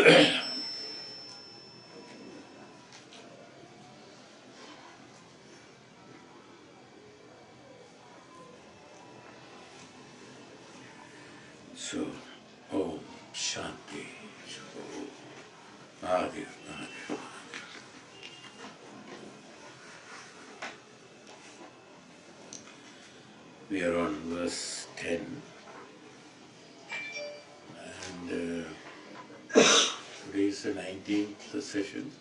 So, Om Shanti. Adi, Adi. We are on verse 10, and today is the 19th session.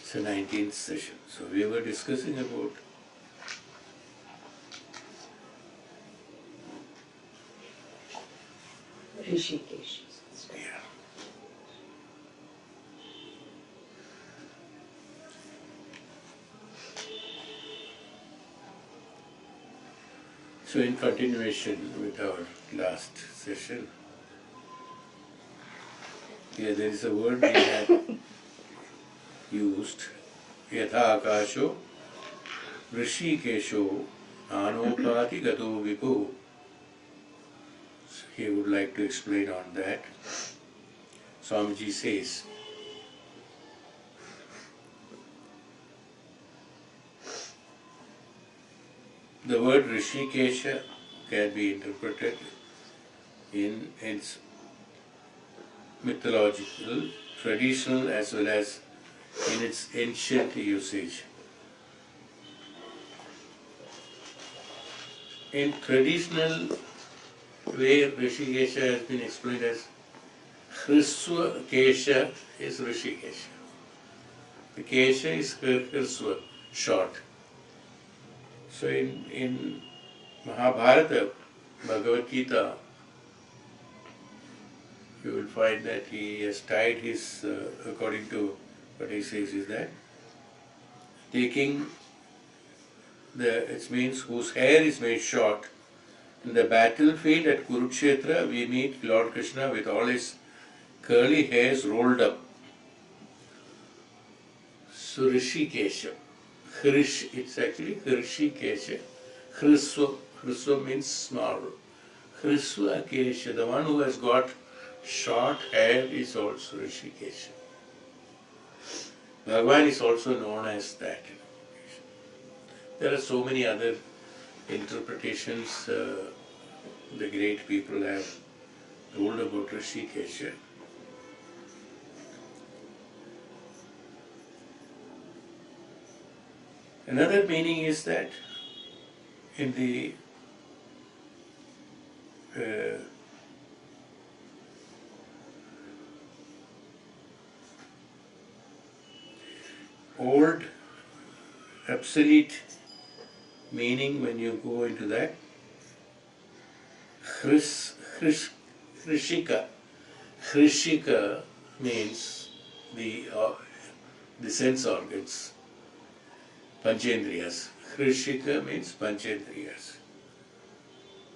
It's the 19th session. So we were discussing about Rishikesh. yeah. So in continuation with our last session, here there is a word we had used, yatha akasho rishikesho anopati gato vibhu. So he would like to explain on that. Swamiji says, the word Rishikesha can be interpreted in its mythological, traditional as well as in its ancient usage. In traditional way, Rishikesha has been explained as Hriswa Kesha is Rishikesha. The Kesha is Hriswa, short. So in Mahabharata, Bhagavad Gita, you will find that he has tied his, according to what he says is that, taking it means whose hair is made short. In the battlefield at Kurukshetra, we meet Lord Krishna with all his curly hairs rolled up. So Rishikesha. It's actually Hrishikesha. Hriswa means small. Hriswa Kesha, the one who has got short hair, is also Rishikesha. Bhagavan is also known as that. There are so many other interpretations the great people have told about Rishikesha. Another meaning is that in the old obsolete meaning, when you go into that, Hrishika. Hrishika means the sense organs. Panchendriyas. Hrishika means Panchendriyas.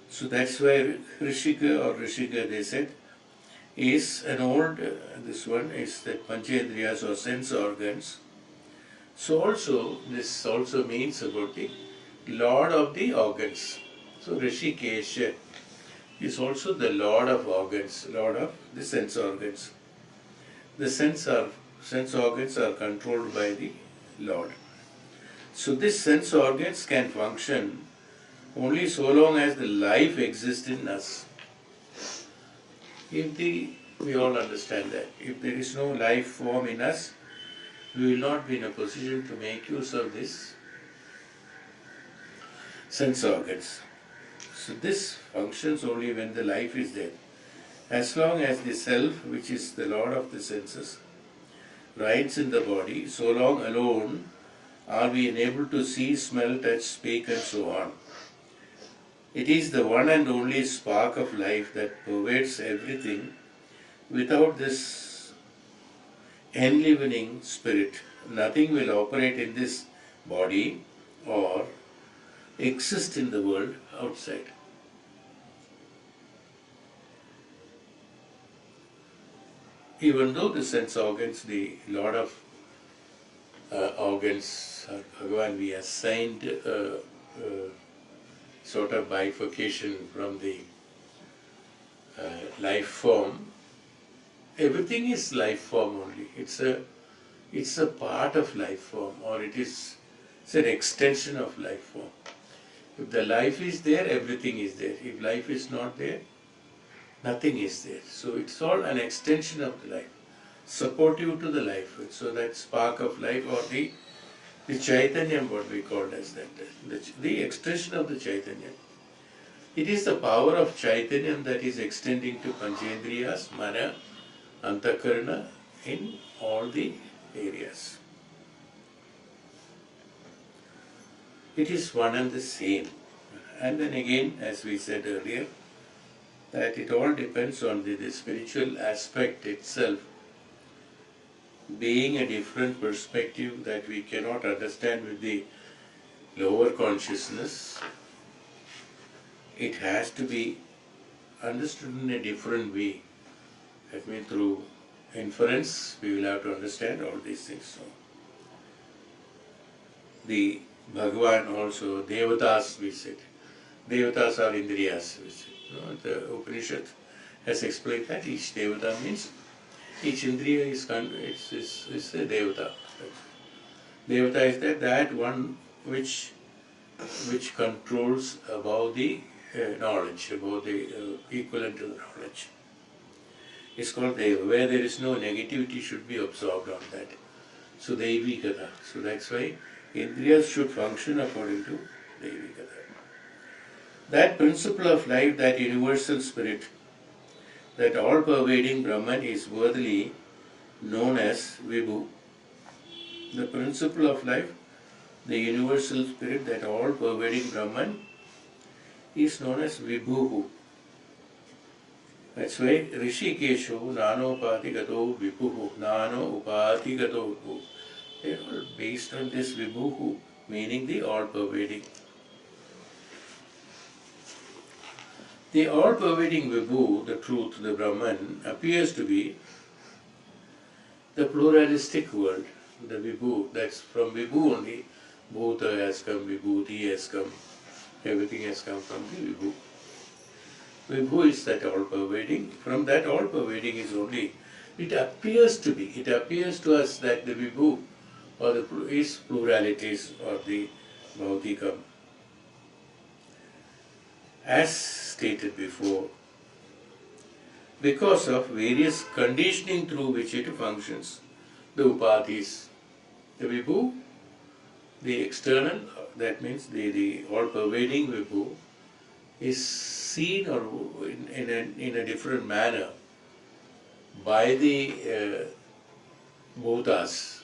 So that's why Hrishika or Rishika, they said, is an old, this one is that Panchendriyas or sense organs. So also, this also means about the Lord of the organs. So Rishikesha is also the Lord of organs, Lord of the sense organs. The sense organs are controlled by the Lord. So these sense organs can function only so long as the life exists in us. We all understand that. If there is no life form in us, we will not be in a position to make use of this sense organs. So this functions only when the life is there. As long as the self, which is the Lord of the senses, rides in the body, so long alone are we enabled to see, smell, touch, speak, and so on. It is the one and only spark of life that pervades everything. Without this enlivening spirit, nothing will operate in this body or exist in the world outside. Even though the sense organs, the Lord of organs, Bhagavan, we assigned sort of bifurcation from the life form, everything is life form only. It's a part of life form, or it's an extension of life form. If the life is there, everything is there. If life is not there, nothing is there. So it's all an extension of the life, supportive to the life. So that spark of life, or the Chaitanya, what we call as that, the extension of the Chaitanya. It is the power of Chaitanya that is extending to Panchendriyas, Mana, Antakarana, in all the areas. It is one and the same. And then again, as we said earlier, that it all depends on the spiritual aspect itself being a different perspective that we cannot understand with the lower consciousness. It has to be understood in a different way. That means through inference we will have to understand all these things. So, the Bhagavan also, Devatas we said. Devatas are Indriyas we said. The Upanishad has explained that each Devata means each Indriya is a Devata. Devata is that one which controls above the knowledge, above the equivalent to the knowledge. It's called Deva. Where there is no negativity should be absorbed on that. So Deivikata. So that's why Indriyas should function according to Deivikata. That principle of life, that universal spirit, that all-pervading Brahman is worthily known as Vibhu. The principle of life, the universal spirit, that all-pervading Brahman is known as Vibhu. That's why Rishikesho Nano Upatigato Vibhu, Nano Upatigato Vibhu. They are all based on this Vibhu, meaning the all-pervading. The all-pervading Vibhu, the truth, the Brahman, appears to be the pluralistic world, the Vibhu. That's from Vibhu only. Bhuta has come, Vibhuti has come, everything has come from the Vibhu. Vibhu is that all-pervading. From that all-pervading is only, it appears to us that the Vibhu or is pluralities or the Bhautikam. As stated before, because of various conditioning through which it functions, the upadhis, the Vibhu, the external, that means the all-pervading Vibhu, is seen or in a different manner by the bhutas,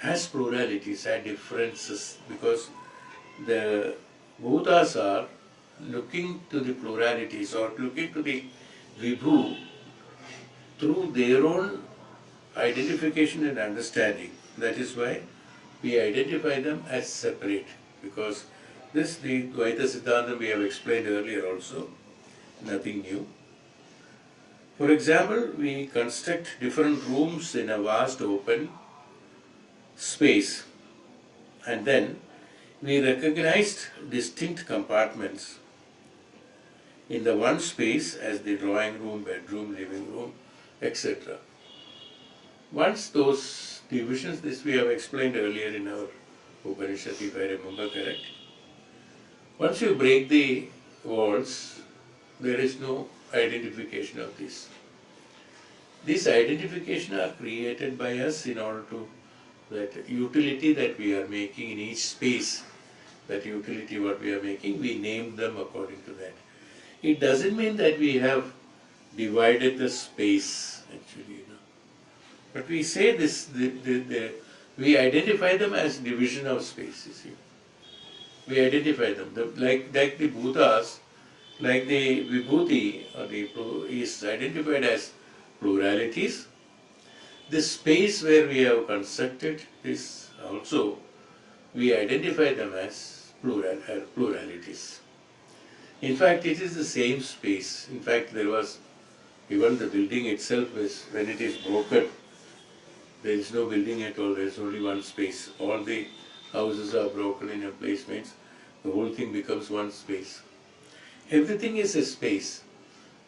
as pluralities, as differences, because the bhutas are looking to the pluralities or looking to the Vibhu through their own identification and understanding. That is why we identify them as separate, because this, the Dvaita Siddhanta we have explained earlier also, nothing new. For example, we construct different rooms in a vast open space, and then we recognized distinct compartments in the one space as the drawing room, bedroom, living room, etc. Once those divisions, this we have explained earlier in our Upanishad, if I remember correct. Once you break the walls, there is no identification of this. This identification are created by us in order to, that utility that we are making in each space, that utility what we are making, we name them according to that. It doesn't mean that we have divided the space actually, but we say this, we identify them as division of space, you see. We identify them, like the bhutas, like the Vibhuti is identified as pluralities. The space where we have constructed this also, we identify them as pluralities. In fact, it is the same space. In fact, there was, even the building itself is, when it is broken, there is no building at all, there is only one space. All the houses are broken in a place, means the whole thing becomes one space. Everything is a space.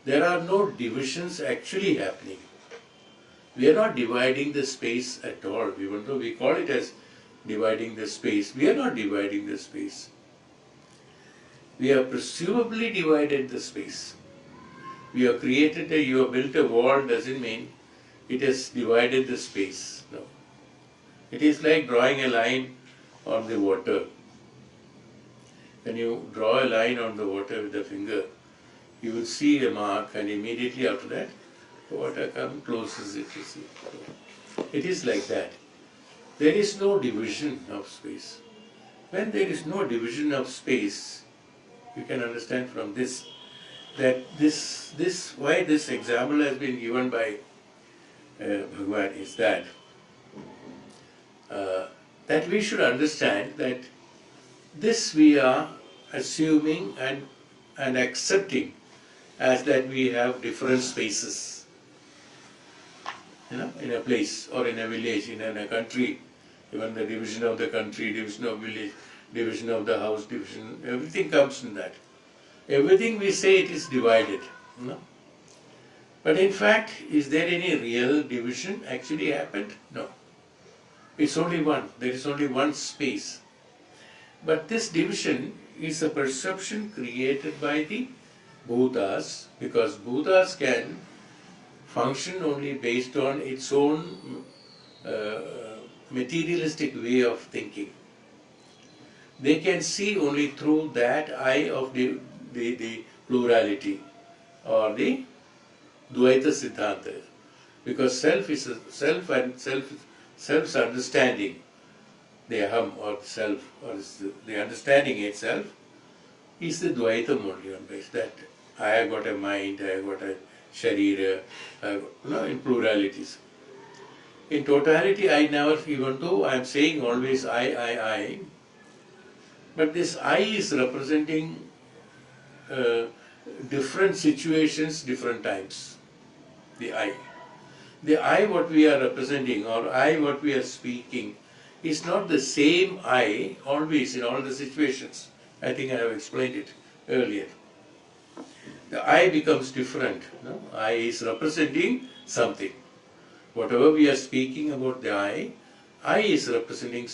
there are no divisions actually happening. We are not dividing the space at all, even though we call it as dividing the space. We are not dividing the space. We have presumably divided the space. You have built a wall doesn't mean it has divided the space. No. It is like drawing a line on the water. When you draw a line on the water with the finger, you will see a mark, and immediately after that, the water comes, closes it, you see. It is like that. There is no division of space. When there is no division of space, you can understand from this that why this example has been given by Bhagwan is that that we should understand that this we are assuming and accepting as that we have different spaces, in a place or in a village, in a country, even the division of the country, division of village, division of the house, division, everything comes in that. Everything we say it is divided. But in fact, is there any real division actually happened? No. It's only one. There is only one space. But this division is a perception created by the Bhutas, because Bhutas can function only based on its own materialistic way of thinking. They can see only through that eye of the plurality or the Dvaita Siddhanta, because self is a self, and self's understanding, the aham or self, or the understanding itself, is the Dvaitam only on base that I have got a mind, I have got a sharira, in pluralities. In totality, I never, even though I am saying always I, but this I is representing different situations, different times. The I. The I what we are representing, or I what we are speaking, is not the same I always in all the situations. I think I have explained it earlier. The I becomes different. I is representing something. Whatever we are speaking about the I is representing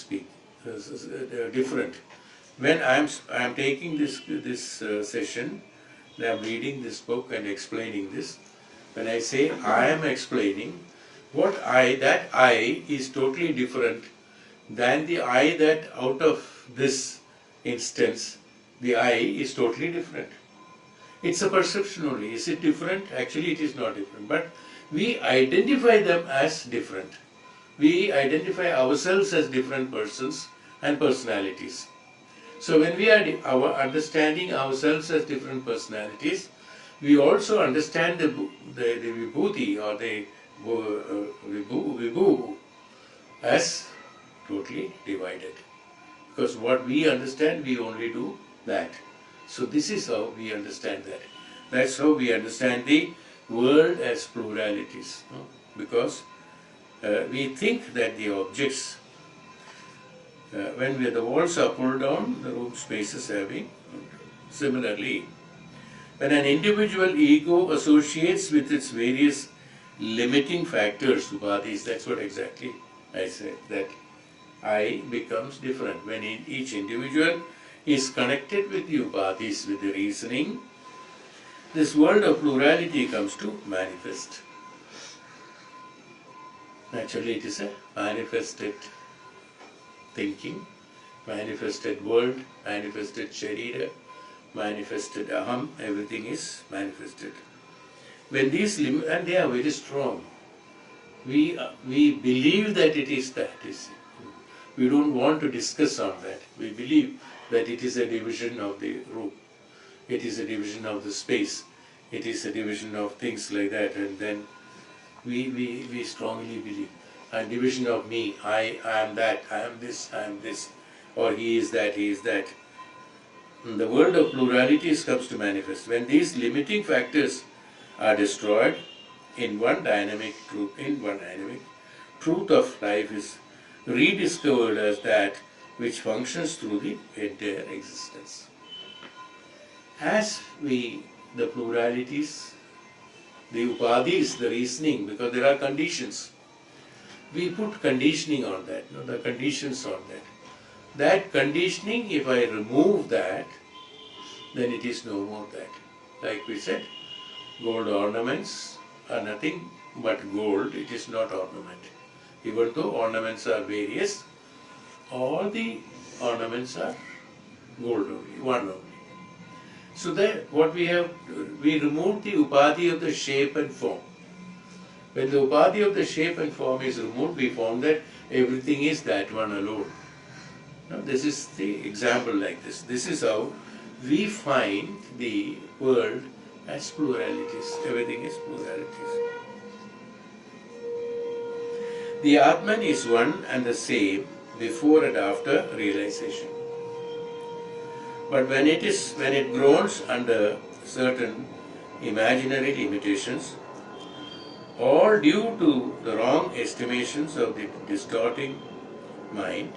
different. When I am taking this session, I am reading this book and explaining this. When I say I am explaining, that I is totally different than the I that out of this instance, the I is totally different. It's a perception only. Is it different? Actually, it is not different. But we identify them as different. We identify ourselves as different persons and personalities. So when we are understanding ourselves as different personalities, we also understand the Vibhuti or the Vibhu as totally divided. Because what we understand, we only do that. So this is how we understand that. That's how we understand the world as pluralities. Because we think that the objects, when the walls are pulled down, the room space is having. Similarly, when an individual ego associates with its various limiting factors, upadhis, that's what exactly I said, that I becomes different. When each individual is connected with the upadhis, with the reasoning, this world of plurality comes to manifest. Naturally, it is a manifested thinking, manifested world, manifested sharira, manifested aham, everything is manifested. When these and they are very strong, we believe that it is that. We don't want to discuss on that. We believe that it is a division of the room, it is a division of the space, it is a division of things like that, and then we strongly believe. A division of me, I am that, I am this, or he is that, he is that. The world of pluralities comes to manifest. When these limiting factors are destroyed, in one dynamic truth of life is rediscovered as that which functions through the entire existence. As the pluralities The upadhis, the reasoning, because there are conditions. We put conditioning on that, the conditions on that. That conditioning, if I remove that, then it is no more that. Like we said, gold ornaments are nothing but gold, it is not ornament. Even though ornaments are various, all the ornaments are gold only, one only. So that what we have, we removed the upadhi of the shape and form. When the upadhi of the shape and form is removed, we found that everything is that one alone. Now, this is the example like this. This is how we find the world as pluralities. Everything is pluralities. The Atman is one and the same before and after realization. But when it groans under certain imaginary limitations, all due to the wrong estimations of the distorting mind,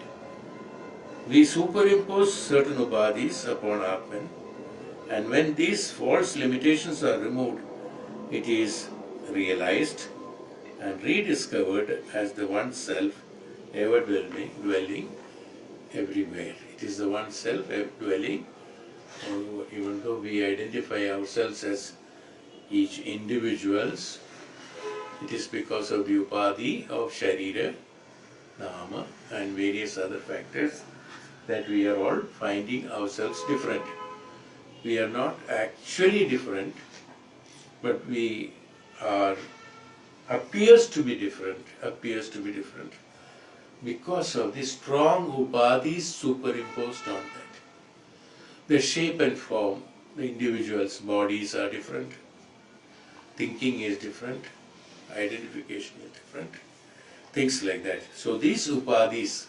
we superimpose certain upadhis upon Atman, and when these false limitations are removed, it is realized and rediscovered as the one self ever dwelling everywhere. It is the one self dwelling, even though we identify ourselves as each individuals, it is because of the upadhi of sharira, nama and various other factors that we are all finding ourselves different. We are not actually different, but we are appears to be different because of the strong upadhis superimposed on that. The shape and form, the individual's bodies are different, thinking is different, identification is different, things like that. So these upadhis,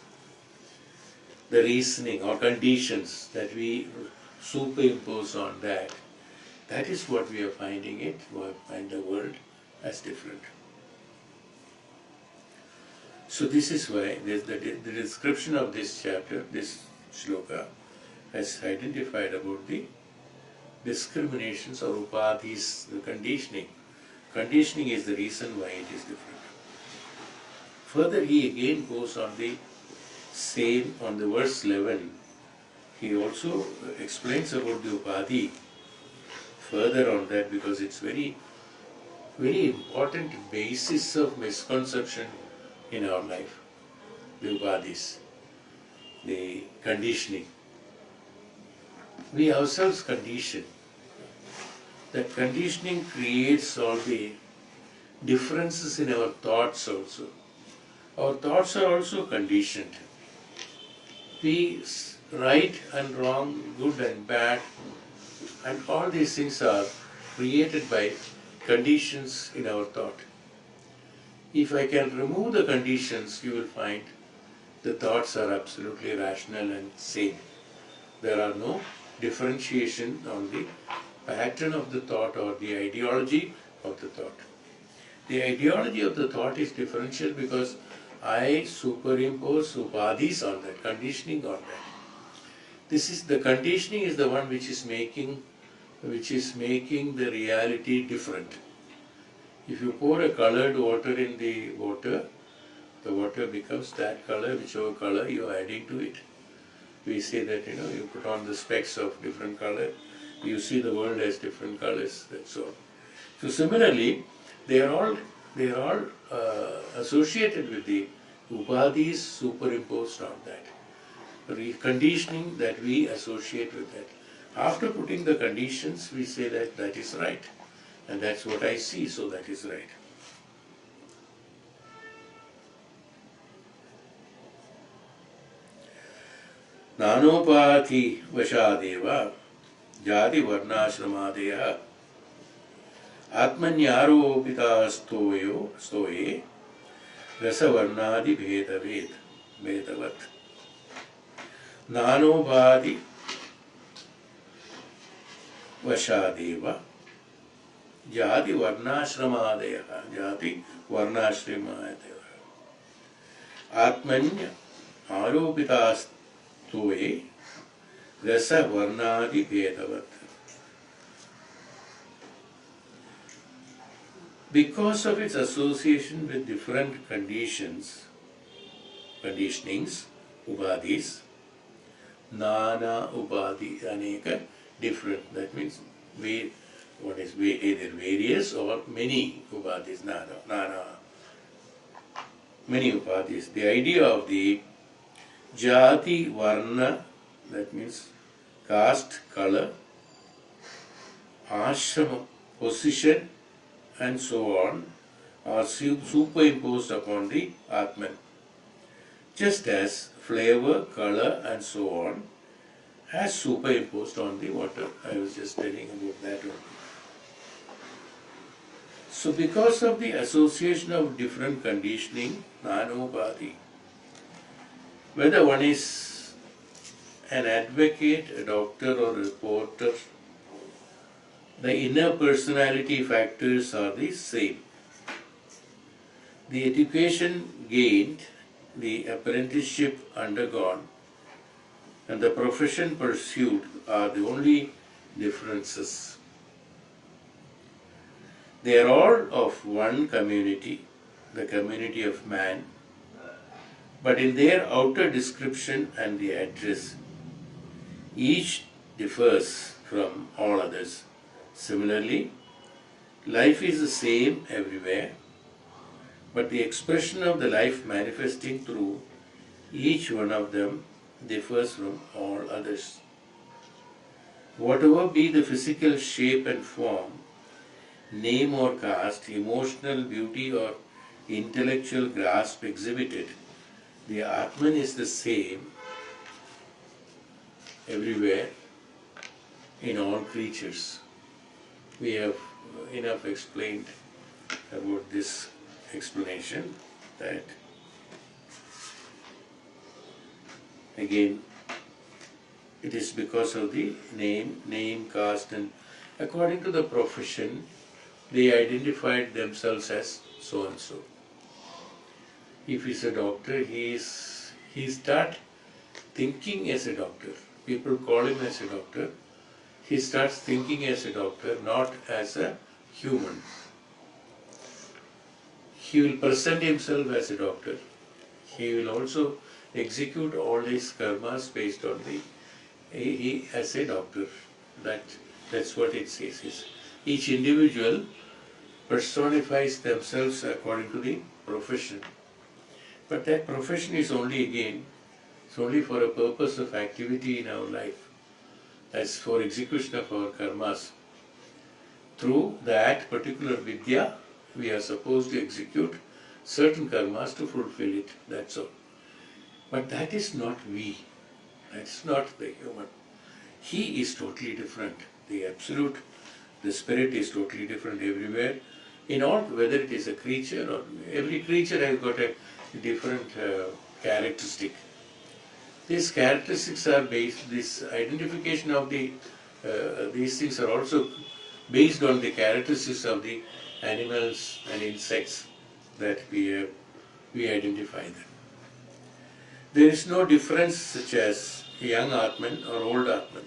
the reasoning or conditions that we superimpose on that, that is what we are finding it, we find the world as different. So this is why the description of this chapter, this shloka, has identified about the discriminations or upadhis, the conditioning. Conditioning is the reason why it is different. Further, he again goes on the same, on the verse 11, he also explains about the upadhi further on that, because it's very important basis of misconception in our life, the upadhis, the conditioning. We ourselves condition. That conditioning creates all the differences in our thoughts also. Our thoughts are also conditioned. We right and wrong, good and bad, and all these things are created by conditions in our thought. If I can remove the conditions, you will find the thoughts are absolutely rational and sane. There are no differentiation on the pattern of the thought or the ideology of the thought. The ideology of the thought is differential because I superimpose upadhis on that, conditioning on that. This is the conditioning is the one which is making the reality different. If you pour a colored water in the water becomes that color, whichever color you are adding to it. We say that you put on the specs of different color, you see the world as different colors. That's all. So similarly, they are all associated with the upadhis superimposed on that. The conditioning that we associate with that. After putting the conditions, we say that that is right. And that's what I see, so that is right. Nanopati Vh.Aadi Jati Varnashramadaya Atmanyaropita stoye Rasavarnadi Bhedavat Nanopati Vh.Aadi Jati Varnashramadaya Atmanya Aropita stoye Rasavarnadi Bhedavat. Because of its association with different conditionings, upadhis, nana upadhi, aneka, different, that means either various or many upadhis, nana, many upadhis. The idea of the jati varna, that means caste, color, ashrama, position, and so on, are superimposed upon the Atman. Just as flavor, color, and so on has superimposed on the water. I was just telling about that one. So because of the association of different conditioning, nanobhati, whether one is an advocate, a doctor, or a reporter, the inner personality factors are the same. The education gained, the apprenticeship undergone, and the profession pursued are the only differences. They are all of one community, the community of man, but in their outer description and the address, each differs from all others. Similarly, life is the same everywhere, but the expression of the life manifesting through each one of them differs from all others. Whatever be the physical shape and form, name or caste, emotional beauty or intellectual grasp exhibited, the Atman is the same everywhere in all creatures. We have enough explained about this explanation, that again it is because of the name, caste, and according to the profession they identified themselves as so and so. If he's a doctor, he starts thinking as a doctor. People call him as a doctor. He starts thinking as a doctor, not as a human. He will present himself as a doctor. He will also execute all his karmas based on he as a doctor. That's what it says. Each individual personifies themselves according to the profession. But that profession is only for a purpose of activity in our life. That's for execution of our karmas. Through that particular vidya, we are supposed to execute certain karmas to fulfill it. That's all. But that is not we. That's not the human. He is totally different. The absolute, the spirit is totally different everywhere. In all, whether it is a creature or every creature has got a different characteristic. These characteristics are based, this identification of these things are also based on the characteristics of the animals and insects that we identify them. There is no difference such as a young Atman or old Atman,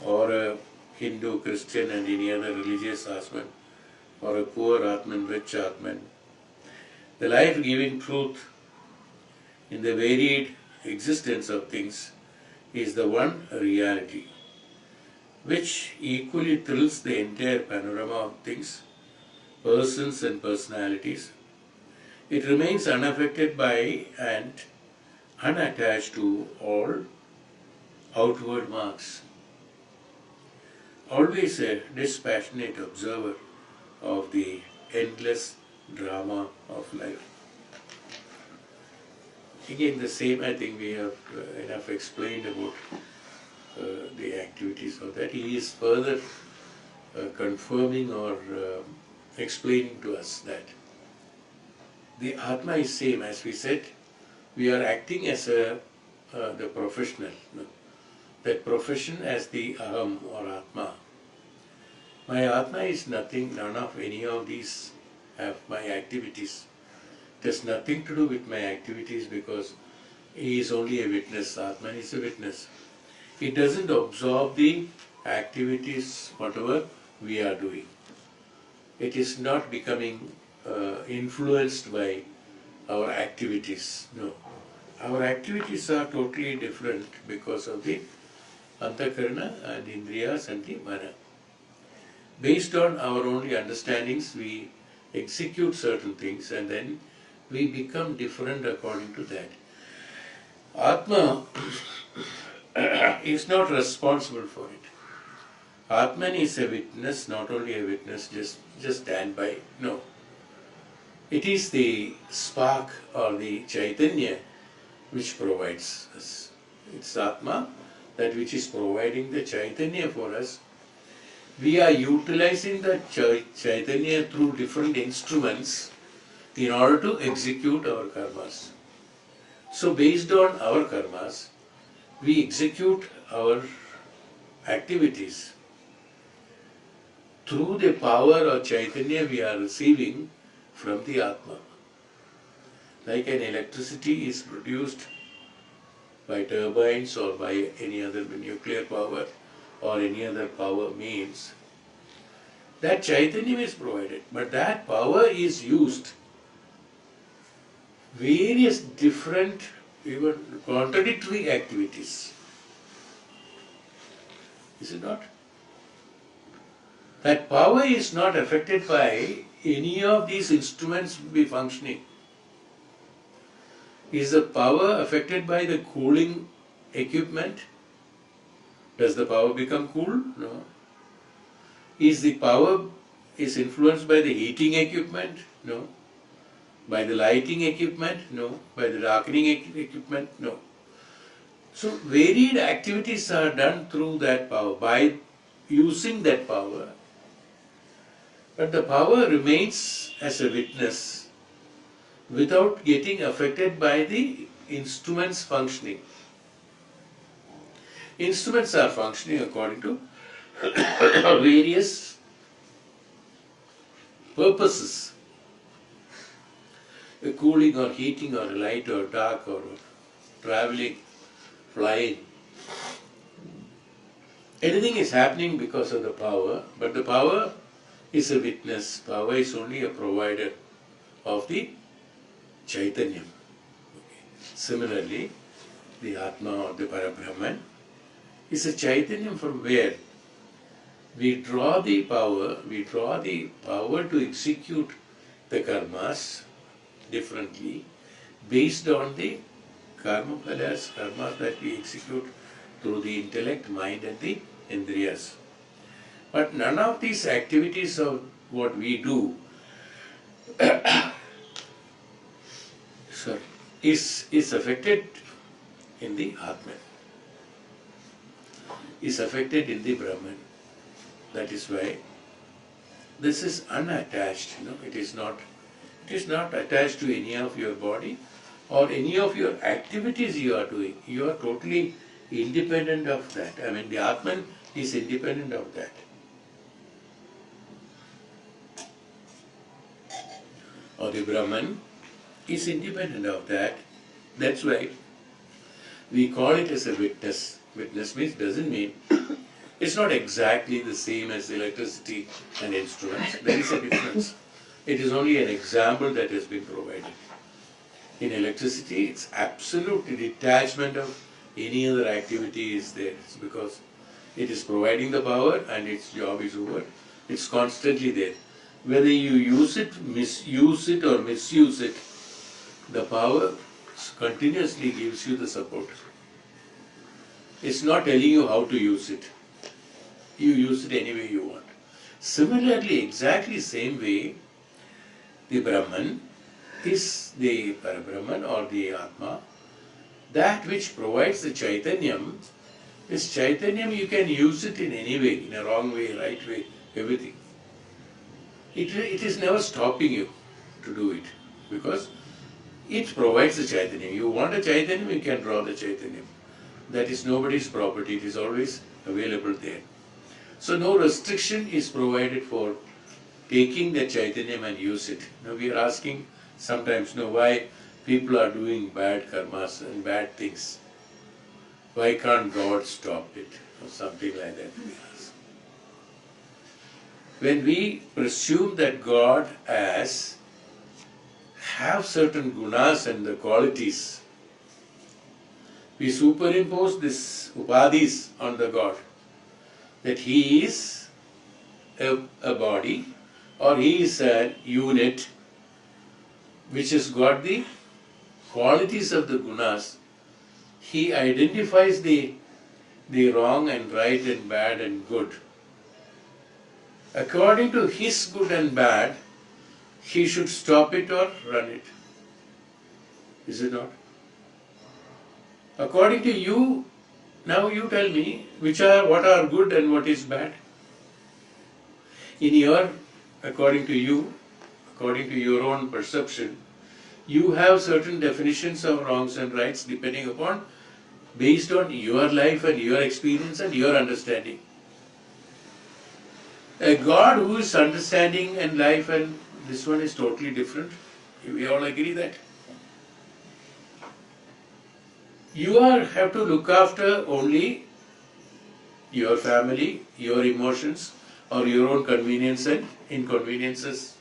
or a Hindu, Christian and any other religious Atman, or a poor Atman, rich Atman. The life-giving truth in the varied existence of things is the one reality, which equally thrills the entire panorama of things, persons and personalities. It remains unaffected by and unattached to all outward marks. Always a dispassionate observer of the endless drama of life. Again, the same, I think we have enough explained about the activities of that. He is further confirming or explaining to us that the Atma is same. As we said, we are acting as the professional. That profession as the Aham or Atma. My Atma is nothing, none of any of these have my activities. It has nothing to do with my activities because he is only a witness. Atman is a witness. It doesn't absorb the activities, whatever we are doing. it is not becoming influenced by our activities. No. Our activities are totally different because of the antakarana and indriyas and the mana. Based on our only understandings, we execute certain things and then we become different according to that. Atma is not responsible for it. Atman is a witness, not only a witness, just stand by. No. It is the spark or the Chaitanya which provides us. It's Atma, that which is providing the Chaitanya for us. We are utilizing the Chaitanya through different instruments in order to execute our karmas. So based on our karmas, we execute our activities through the power of Chaitanya we are receiving from the Atma. Like an electricity is produced by turbines or by any other nuclear power or any other power means, that Chaitanya is provided. But that power is used various different, even contradictory activities. Is it not? That power is not affected by any of these instruments be functioning. Is the power affected by the cooling equipment? Does the power become cool? No. Is the power influenced by the heating equipment? No. By the lighting equipment? No. By the darkening equipment? No. So varied activities are done through that power, by using that power. But the power remains as a witness without getting affected by the instruments functioning. Instruments are functioning according to various purposes. A cooling or heating or light or dark or traveling, flying. Anything is happening because of the power, but the power is a witness. Power is only a provider of the Chaitanya. Okay. Similarly, the Atma or the Parabrahman is a Chaitanya from where we draw the power to execute the karmas differently based on the karmas that we execute through the intellect, mind and the indriyas. But none of these activities of what we do is affected in the Atman, is affected in the Brahman. That is why this is unattached. It is not attached to any of your body or any of your activities you are doing. You are totally independent of that. I mean, the Atman is independent of that. Or the Brahman is independent of that. That's why we call it as a witness. Witness means, doesn't mean, it's not exactly the same as electricity and instruments. There is a difference. It is only an example that has been provided. In electricity, it's absolute detachment of any other activity is there. It's because it is providing the power and its job is over. It's constantly there. Whether you use it, misuse it or misuse it, the power continuously gives you the support. It's not telling you how to use it. You use it any way you want. Similarly, exactly same way, the Brahman is the Parabrahman or the Atma. That which provides the Chaitanyam, this Chaitanyam you can use it in any way, in a wrong way, right way, everything. It is never stopping you to do it because it provides the Chaitanyam. You want a Chaitanyam, you can draw the Chaitanyam. That is nobody's property, it is always available there. So no restriction is provided for taking the Chaitanyam and use it. Now we are asking sometimes, why people are doing bad karmas and bad things. Why can't God stop it? Or something like that we ask. when we presume that God as have certain gunas and the qualities, we superimpose this upadhis on the God, that he is a body or he is a unit which has got the qualities of the gunas. He identifies the wrong and right and bad and good. According to his good and bad, he should stop it or run it. Is it not? According to you, now you tell me what are good and what is bad. According to you, according to your own perception, you have certain definitions of wrongs and rights depending upon, based on your life and your experience and your understanding. A God who is understanding and life and this one is totally different. We all agree that. You have to look after only your family, your emotions, or your own convenience and inconveniences.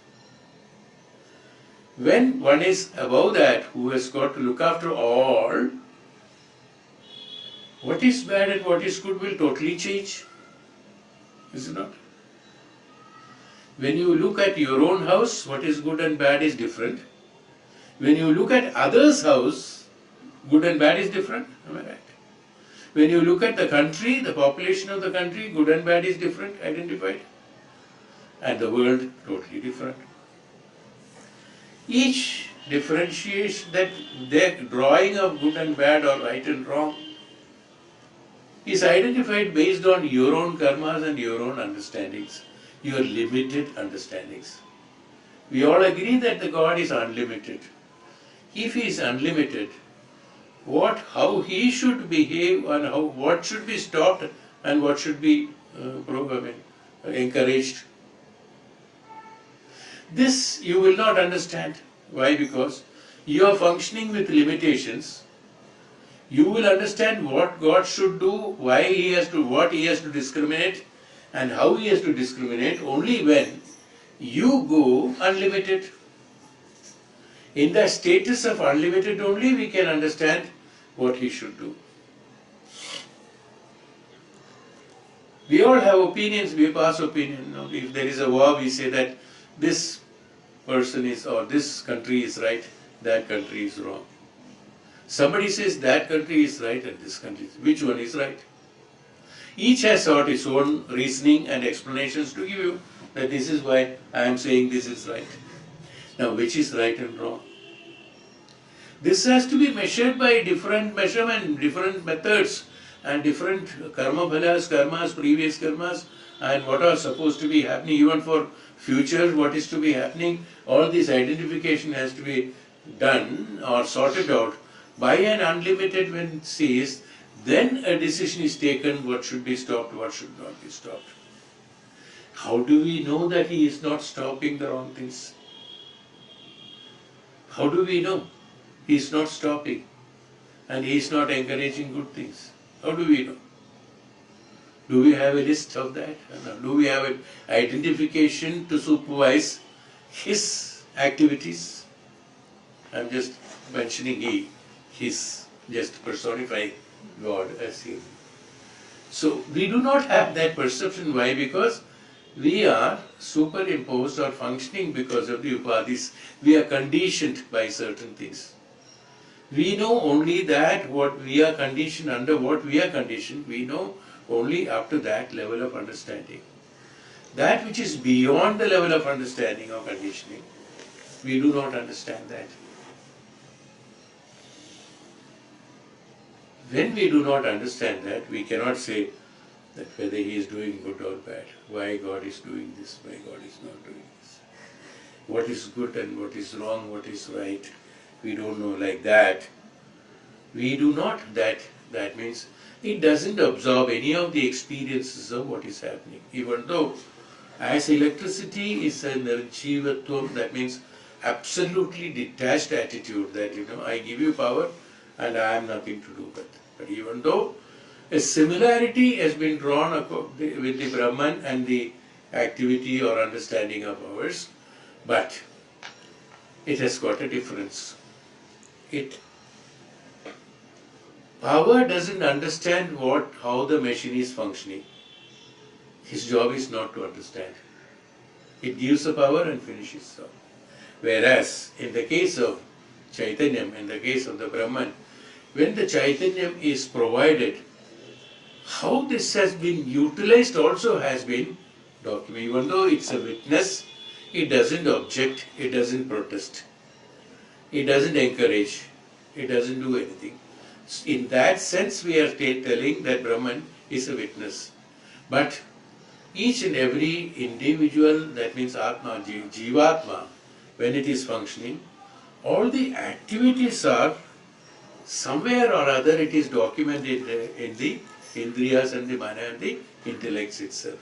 When one is above that, who has got to look after all, what is bad and what is good will totally change. Is it not? When you look at your own house, what is good and bad is different. When you look at others' house, good and bad is different. Am I right? When you look at the country, the population of the country, good and bad is different, identified. And the world, totally different. Each differentiation, that their drawing of good and bad or right and wrong, is identified based on your own karmas and your own understandings, your limited understandings. We all agree that the God is unlimited. If he is unlimited, how he should behave and what should be stopped and what should be encouraged. This you will not understand. Why? Because you are functioning with limitations. You will understand what God should do, what he has to discriminate, and how he has to discriminate only when you go unlimited. In the status of unlimited only we can understand what he should do. We all have opinions, we pass opinion. If there is a war, we say that this person is, or this country is right, that country is wrong. Somebody says that country is right and this country is, which one is right? Each has got its own reasoning and explanations to give you that this is why I am saying this is right. Now, which is right and wrong? This has to be measured by different measurement, different methods, and different karmas, previous karmas, and what are supposed to be happening, even for future, what is to be happening. All this identification has to be done or sorted out by an unlimited when it says, then a decision is taken what should be stopped, what should not be stopped. How do we know that he is not stopping the wrong things? How do we know he is not stopping and he is not encouraging good things? How do we know? Do we have a list of that? Do we have an identification to supervise his activities? I'm just mentioning his just personifying God as him. So we do not have that perception. Why? Because we are superimposed or functioning because of the upadhis. We are conditioned by certain things. We know only that what we are conditioned, under what we are conditioned, we know only up to that level of understanding. That which is beyond the level of understanding or conditioning, we do not understand that. When we do not understand that, we cannot say that whether he is doing good or bad, why God is doing this, why God is not doing this. What is good and what is wrong, what is right, we don't know like that. We do not, that means it doesn't absorb any of the experiences of what is happening. Even though as electricity is a jeevatma, that means absolutely detached attitude that I give you power and I have nothing to do with it. But even though a similarity has been drawn with the Brahman and the activity or understanding of ours, but it has got a difference. Power doesn't understand how the machine is functioning. His job is not to understand. It gives the power and finishes the job. Whereas in the case of Chaitanyam, in the case of the Brahman, when the Chaitanyam is provided, how this has been utilized also has been documented. Even though it's a witness, it doesn't object, it doesn't protest, it doesn't encourage, it doesn't do anything. In that sense, we are telling that Brahman is a witness. But each and every individual, that means Atma, jeevatma, when it is functioning, all the activities are somewhere or other it is documented in the Indriyas and the Mana and the intellects itself.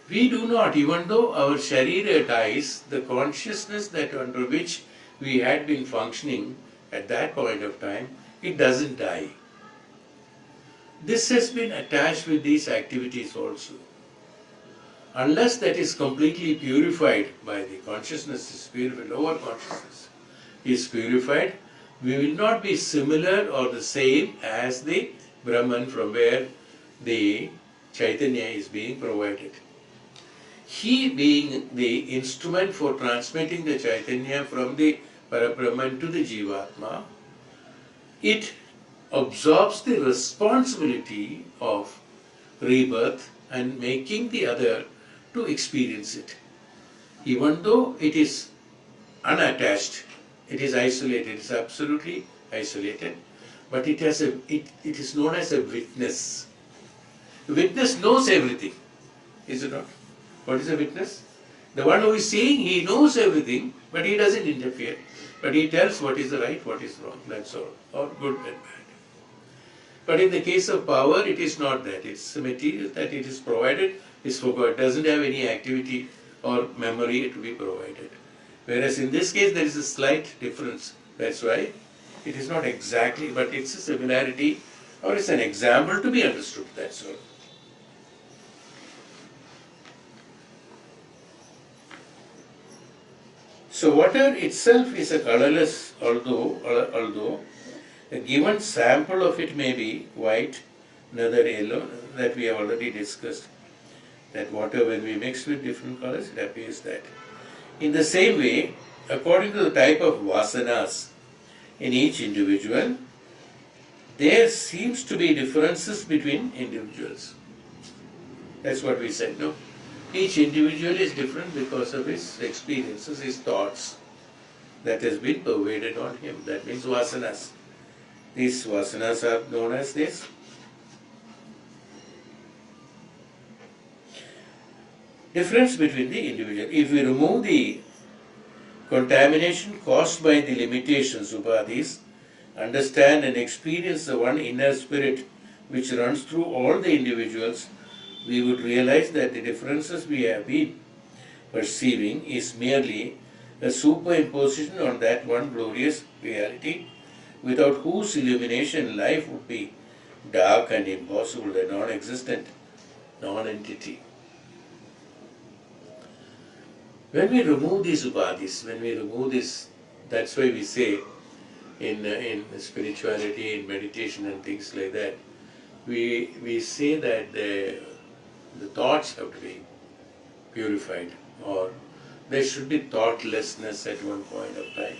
We do not, even though our Sharira dies, the consciousness that under which we had been functioning at that point of time, it doesn't die. This has been attached with these activities also. Unless that is completely purified by the consciousness, is purified, lower consciousness is purified, we will not be similar or the same as the Brahman from where the Chaitanya is being provided. He being the instrument for transmitting the Chaitanya from the Parabrahman to the Jeevatma, it absorbs the responsibility of rebirth and making the other to experience it. Even though it is unattached, it is isolated, it is absolutely isolated, but it is known as a witness. The witness knows everything, is it not? What is a witness? The one who is seeing, he knows everything, but he doesn't interfere. But he tells what is the right, what is wrong, that's all, or good and bad. But in the case of power, it is not that. It's the material that it is provided is forgot, doesn't have any activity or memory to be provided. Whereas in this case, there is a slight difference. That's why it is not exactly, but it's a similarity or it's an example to be understood, that's all. So water itself is a colorless, although a given sample of it may be white, another yellow, that we have already discussed. That water, when we mix with different colors, it appears that. In the same way, according to the type of vasanas in each individual, there seems to be differences between individuals. That's what we said, no? Each individual is different because of his experiences, his thoughts that has been pervaded on him. That means vasanas. These vasanas are known as this. Difference between the individual. If we remove the contamination caused by the limitations, upadhis, understand and experience the one inner spirit which runs through all the individuals, we would realize that the differences we have been perceiving is merely a superimposition on that one glorious reality, without whose illumination life would be dark and impossible, a non-existent non-entity. When we remove these upadhis, when we remove this, that's why we say in spirituality, in meditation and things like that, we say that the thoughts have to be purified, or there should be thoughtlessness at one point of time,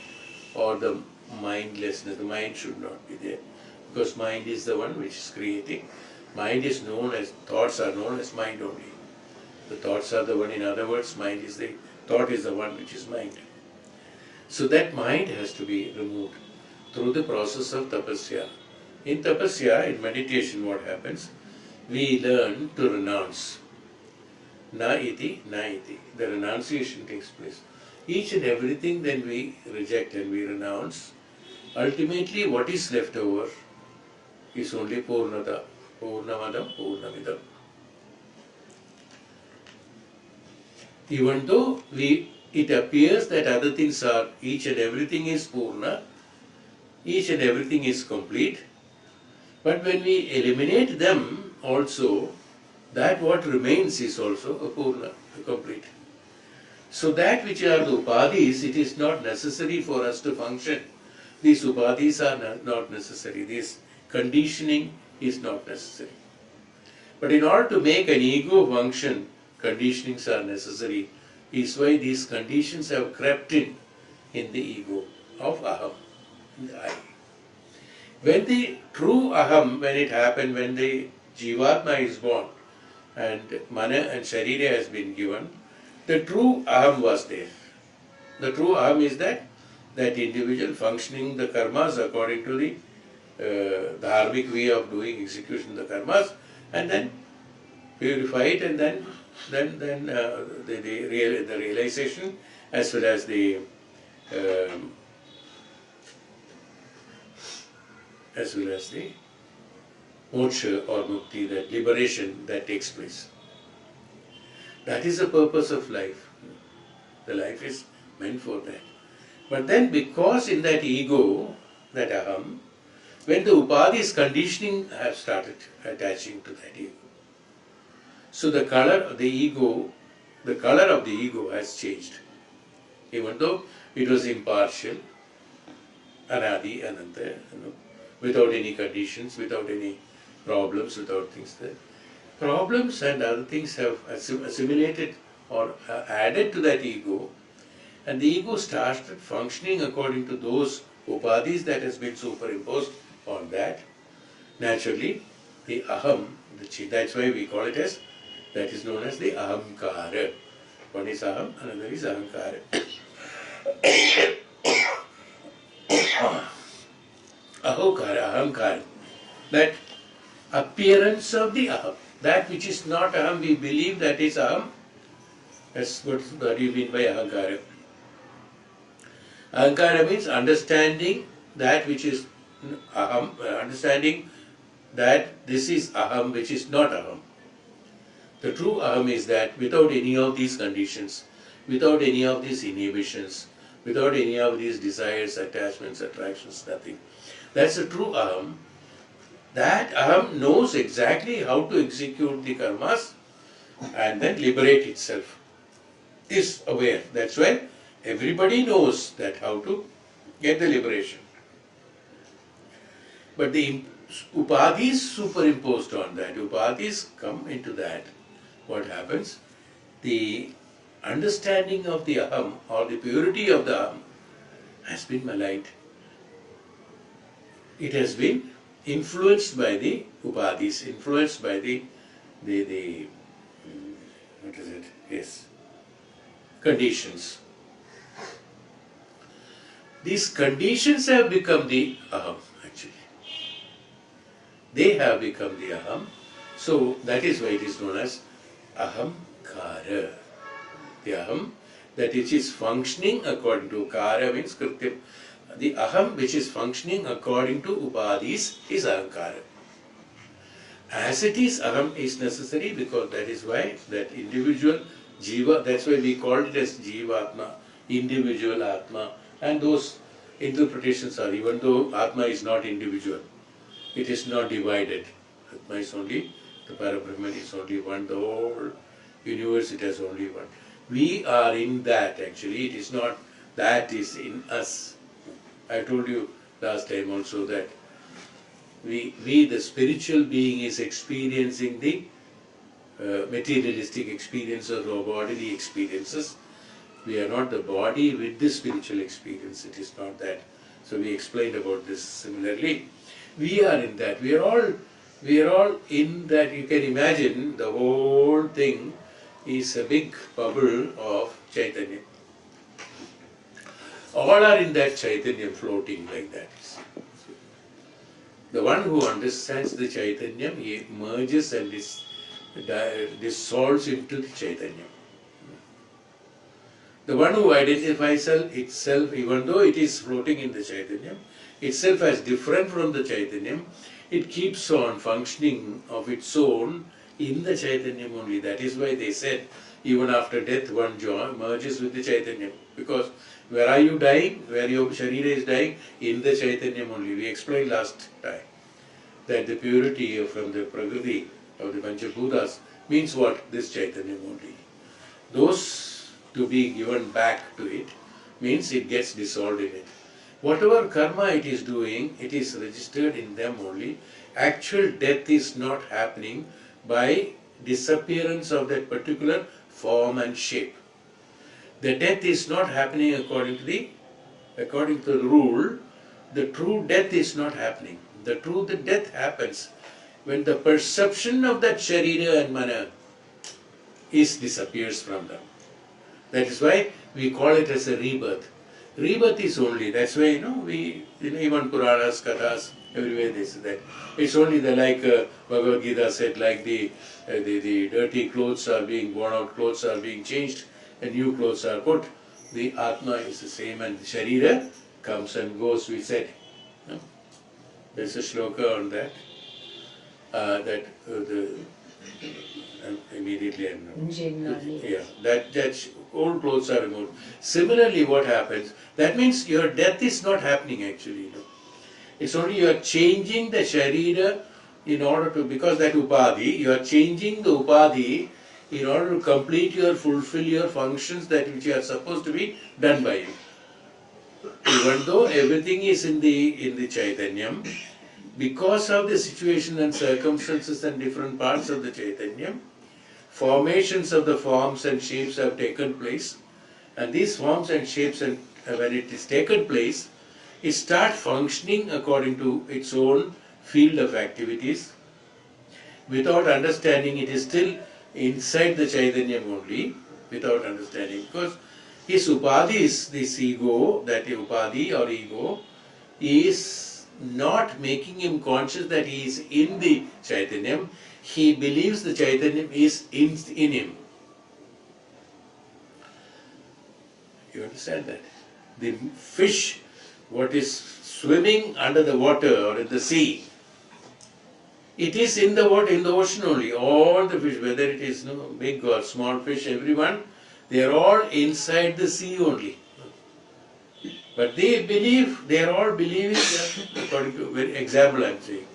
or the mindlessness. The mind should not be there, because mind is the one which is creating. Mind is known as, thoughts are known as mind only. The thoughts are the one, in other words, thought is the one which is mind. So that mind has to be removed through the process of tapasya. In tapasya, in meditation, what happens? We learn to renounce. Na iti, na iti. The renunciation takes place. Each and everything then we reject and we renounce. Ultimately, what is left over is only Purnata. Purnamadam, Purnamidam. Even though it appears that other things are, each and everything is Purna, each and everything is complete, but when we eliminate them also, that what remains is also a Purna, a complete. So that which are the Upadhis, it is not necessary for us to function. These Upadhis are not necessary. This conditioning is not necessary. But in order to make an ego function, conditionings are necessary. Is why these conditions have crept in the ego of Aham, in the I. When the true Aham, when it happened, when the jeevatma is born, and mana and sharira has been given, the true Aham was there. The true Aham is that individual functioning the karmas according to the dharmic way of doing execution of the karmas, and then purify it, and then the realization as well as the moksha or mukti, that liberation that takes place. That is the purpose of life. The life is meant for that. But then because in that ego, that aham, when the upadhis conditioning have started attaching to that ego, so the color of the ego has changed. Even though it was impartial, anadi, ananta, without any conditions, without any problems, without things there. Problems and other things have assimilated or added to that ego, and the ego started functioning according to those upadhis that has been superimposed on that. Naturally, the aham, that's why we call it as, that is known as the ahamkara. One is aham, another is ahamkara. Ahamkara, that appearance of the aham. That which is not aham, we believe that is aham. That's what do you mean by ahankara? Ahankara means understanding that which is aham, understanding that this is aham which is not aham. The true aham is that without any of these conditions, without any of these inhibitions, without any of these desires, attachments, attractions, nothing. That's the true aham. That aham knows exactly how to execute the karmas and then liberate itself. Is aware. That's why everybody knows that how to get the liberation. But the upadhis superimposed on that, upadhis come into that. What happens? The understanding of the aham or the purity of the aham has been maligned. It has been influenced by the upadhis, influenced by the what is it? Yes, conditions. These conditions have become the aham, actually. They have become the aham. So that is why it is known as ahamkara. The aham, that which is functioning according to kara means krityam. The aham which is functioning according to upadhis is ahankara. As it is, aham is necessary because that is why that individual jiva, that's why we called it as jeevatma, individual atma, and those interpretations are, even though atma is not individual, it is not divided. Atma is only, the Parabrahman is only one, the whole universe it has only one. We are in that actually, it is not that is in us. I told you last time also that we the spiritual being is experiencing the materialistic experiences or bodily experiences. We are not the body with the spiritual experience, it is not that. So we explained about this similarly. We are in that, we are all in that. You can imagine the whole thing is a big bubble of Chaitanya. All are in that Chaitanya floating like that. The one who understands the Chaitanya, he merges and dissolves into the Chaitanya. The one who identifies itself, even though it is floating in the Chaitanya, itself as different from the Chaitanya, it keeps on functioning of its own in the Chaitanya only. That is why they said, even after death, one merges with the Chaitanya. Because where are you dying? Where your Sharira is dying? In the Chaitanya only. We explained last time that the purity from the Prakriti of the Panchabhutas means what? This Chaitanya only. Those to be given back to it means it gets dissolved in it. Whatever karma it is doing, it is registered in them only. Actual death is not happening by disappearance of that particular form and shape. The death is not happening according to the rule. The true death is not happening. The true death happens when the perception of that sharira and mana disappears from them. That is why we call it as a rebirth. Rebirth is only, that's why, even Puranas, Kathas, everywhere they say that. It's only like Bhagavad Gita said, like the dirty clothes are being worn out, clothes are being changed, and new clothes are put. The Atma is the same, and the Sharira comes and goes, we said. No? There's a shloka on that. Immediately I'm not. Yeah, that old clothes are removed. Similarly, what happens? That means your death is not happening actually. It's only you are changing the sharira in order to, because that upadhi, you are changing the upadhi in order to fulfill your functions that which are supposed to be done by you. Even though everything is in the Chaitanyam, because of the situation and circumstances and different parts of the Chaitanyam, formations of the forms and shapes have taken place, and these forms and shapes, and when it is taken place, it starts functioning according to its own field of activities. Without understanding, it is still inside the Chaitanyam only, without understanding, because his upadhi is this ego, that upadhi or ego is not making him conscious that he is in the Chaitanyam. He believes the Chaitanyam is in him. You understand that? The fish, what is swimming under the water or in the sea, it is in the water, in the ocean only. All the fish, whether it is big or small fish, everyone, they are all inside the sea only. But they are all believing that, according to example I am saying,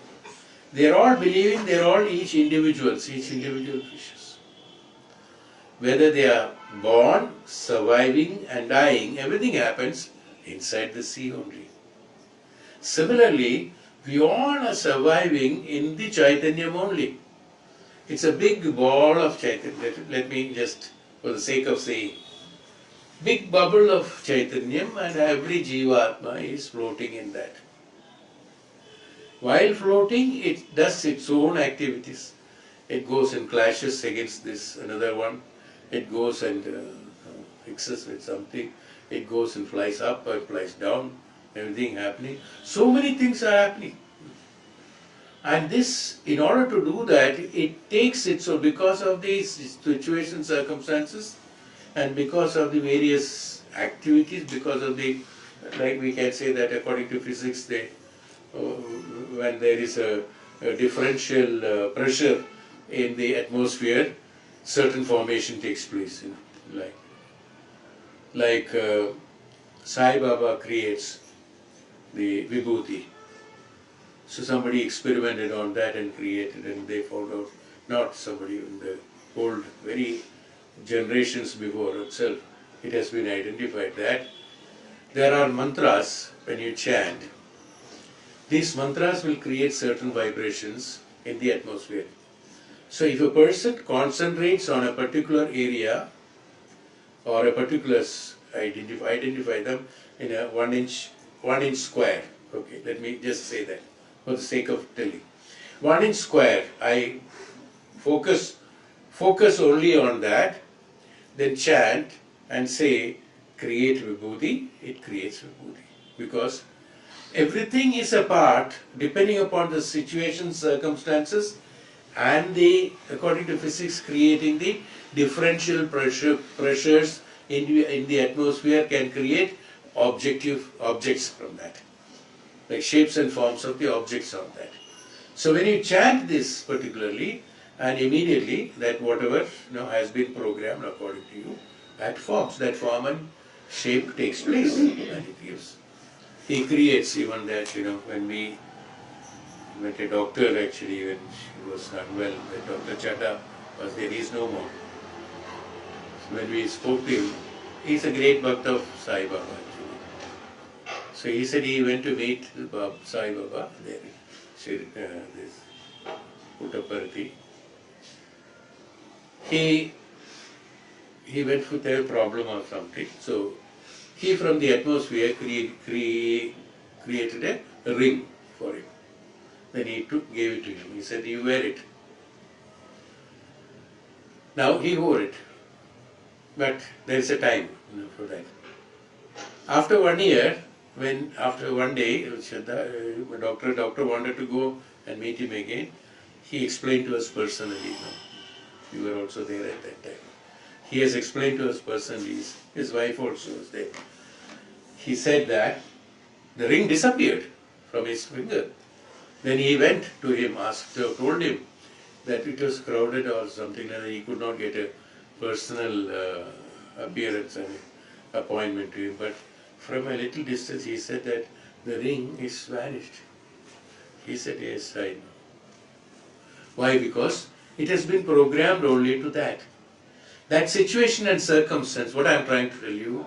they are all believing they are all each individual fishes. Whether they are born, surviving and dying, everything happens inside the sea only. Similarly, we all are surviving in the Chaitanyam only. It's a big ball of Chaitanya. Let me just, for the sake of saying, big bubble of Chaitanyam, and every jeevatma is floating in that. While floating, it does its own activities. It goes and clashes against this another one. It goes and fixes with something. It goes and flies up or flies down. Everything happening. So many things are happening. And this, in order to do that, it takes it, so because of these situations, circumstances, and because of the various activities, because of the, like we can say that according to physics, when there is a differential pressure in the atmosphere, certain formation takes place. Like Sai Baba creates the Vibhuti. So somebody experimented on that and created, and they found out, not somebody in the old, very generations before itself, it has been identified that there are mantras when you chant. These mantras will create certain vibrations in the atmosphere. So if a person concentrates on a particular area or a particular, identify them in a 1 inch square. Okay, let me just say that for the sake of telling. 1 inch square, I focus only on that, then chant and say, create Vibhuti, it creates Vibhuti. Because everything is a part, depending upon the situation, circumstances, and according to physics, creating the differential pressures in the atmosphere can create objects from that, like shapes and forms of the objects on that. So when you chant this particularly, and immediately that whatever has been programmed according to you, that form and shape takes place, and it gives. He creates even that, when we met a doctor actually when she was unwell, Dr. Chadha was there. He is no more. When we spoke to him, he is a great bhakt of Sai Baba actually. So he said he went to meet Sai Baba there, this Puttaparthi. He went with a problem or something. So he from the atmosphere created a ring for him. Then he gave it to him. He said, "You wear it." Now he wore it. But there is a time for that. After 1 year, after one day, doctor wanted to go and meet him again. He explained to us personally. We were also there at that time. He has explained to us personally. His wife also was there. He said that the ring disappeared from his finger. Then he went to him, told him that it was crowded or something like that. He could not get a personal appearance and appointment to him. But from a little distance he said that the ring is vanished. He said, "Yes, I know." Why? Because it has been programmed only to that. That situation and circumstance, what I am trying to tell you,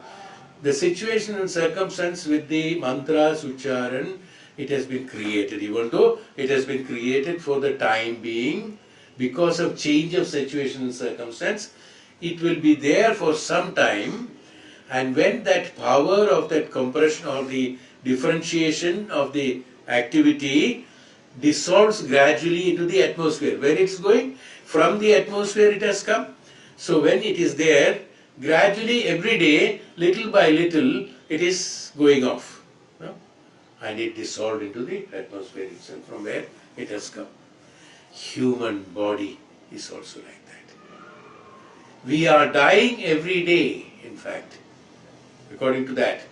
the situation and circumstance with the mantras, ucharan, it has been created. Even though it has been created for the time being, because of change of situation and circumstance, it will be there for some time, and when that power of that compression or the differentiation of the activity dissolves gradually into the atmosphere. Where it is going? From the atmosphere it has come. So when it is there, gradually every day, little by little, it is going off. No? And it dissolved into the atmosphere itself from where it has come. Human body is also like that. We are dying every day, in fact, according to that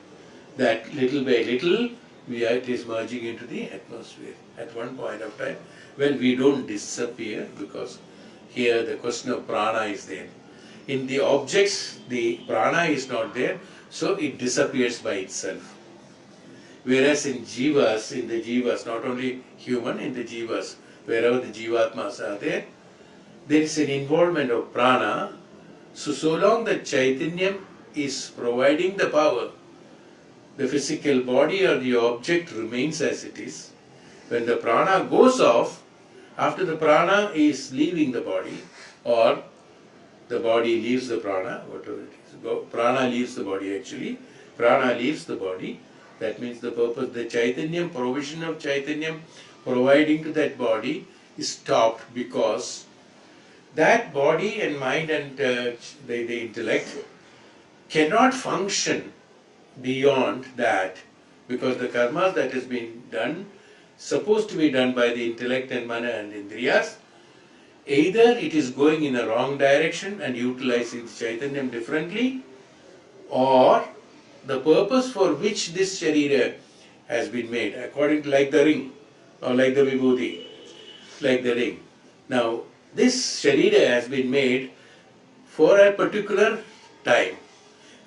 little by little, it is merging into the atmosphere. At one point of time, well, we don't disappear, because here the question of prana is there. In the objects, the prana is not there, so it disappears by itself. Whereas in the jivas, not only human, in the jivas, wherever the jeevatmas are there is an involvement of prana. So long the chaitanyam is providing the power, the physical body or the object remains as it is. When the prana goes off, after the prana is leaving the body, or the body leaves the prana, whatever it is, prana leaves the body actually, prana leaves the body, that means the purpose, the chaitanyam, provision of chaitanyam providing to that body is stopped, because that body and mind and the intellect cannot function beyond that, because the karma that has been done, supposed to be done by the intellect and mana and indriyas, either it is going in a wrong direction and utilizing chaitanyam differently, or the purpose for which this sharira has been made, according to like the ring, or like the Vibhuti, like the ring. Now, this sharira has been made for a particular time.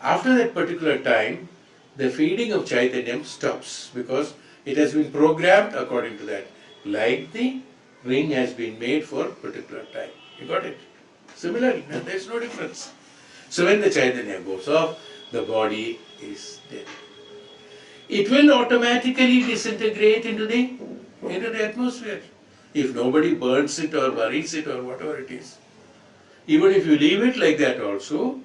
After that particular time, the feeding of chaitanyam stops, because it has been programmed according to that. Like the ring has been made for a particular time. You got it? Similarly, there is no difference. So when the chaitanya goes off, the body is dead. It will automatically disintegrate into the atmosphere. If nobody burns it or buries it or whatever it is. Even if you leave it like that also,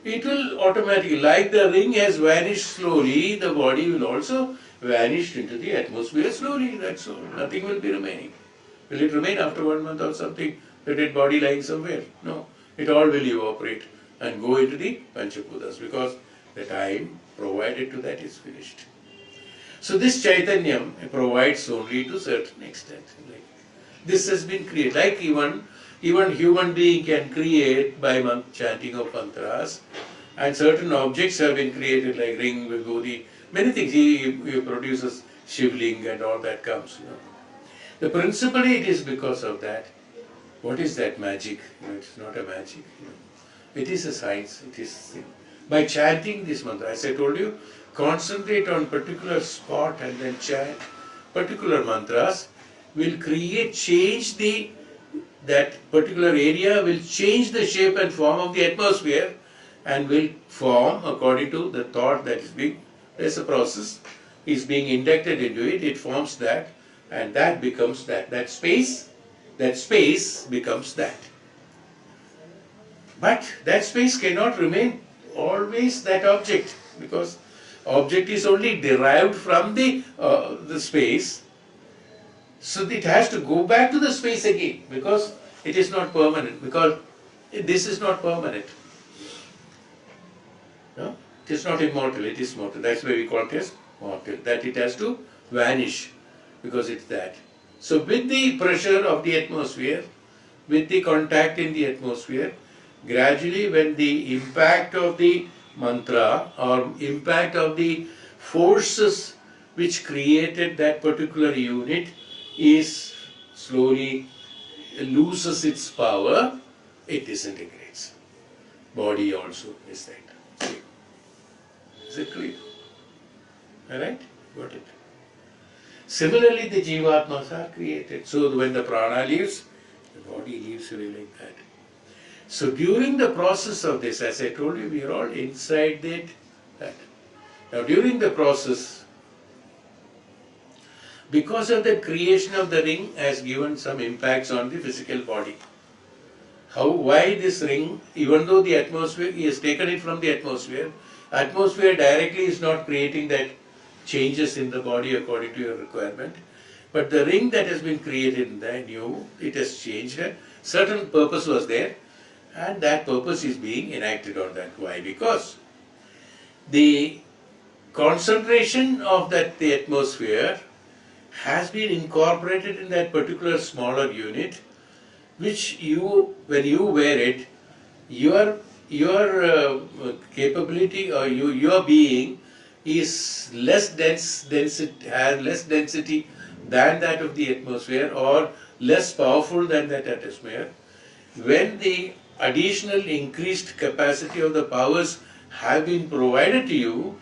it will automatically, like the ring has vanished slowly, the body will also vanish into the atmosphere slowly. That's all. Nothing will be remaining. Will it remain after 1 month or something, the dead body lying somewhere? No. It all will evaporate and go into the Panchabhutas, because the time provided to that is finished. So this Chaitanyam provides only to certain extent. This has been created. Like even human being can create by chanting of mantras, and certain objects have been created like ring, Vibhuti, many things. He produces shivling and all that comes. The principally it is because of that. What is that magic? It's not a magic. It is a science. It is by chanting this mantra. As I told you, concentrate on particular spot and then chant particular mantras will change the that particular area will change the shape and form of the atmosphere and will form according to the thought that is being, there's a process, is being inducted into it, it forms that, and that becomes that. That space becomes that. But that space cannot remain always that object, because object is only derived from the space. So it has to go back to the space again, because it is not permanent, because this is not permanent. No? It is not immortal, it is mortal. That's why we call it as mortal, that it has to vanish, because it's that. So with the pressure of the atmosphere, with the contact in the atmosphere, gradually when the impact of the mantra or impact of the forces which created that particular unit is slowly loses its power, it disintegrates. Body also is that. See? Is it clear? Alright? Got it. Similarly, the jeevatmas are created. So when the prana leaves, the body leaves away like that. So during the process of this, as I told you, we are all inside that. Now during the process, because of the creation of the ring has given some impacts on the physical body. Why this ring, even though the atmosphere, he has taken it from the atmosphere directly is not creating that changes in the body according to your requirement. But the ring that has been created in the new, it has changed. Certain purpose was there, and that purpose is being enacted on that. Why? Because the concentration of the atmosphere has been incorporated in that particular smaller unit, which when you wear it, your capability or your being is less has less density than that of the atmosphere, or less powerful than that atmosphere. When the additional increased capacity of the powers have been provided to you,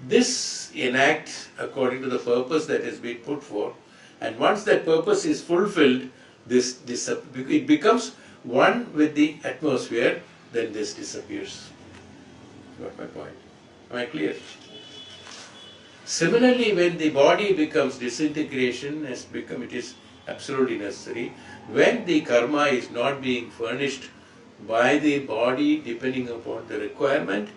this enacts according to the purpose that has been put forth, and once that purpose is fulfilled, it becomes one with the atmosphere, then this disappears. Got my point? Am I clear? Similarly, when the body becomes disintegration, it is absolutely necessary. When the karma is not being furnished by the body depending upon the requirement,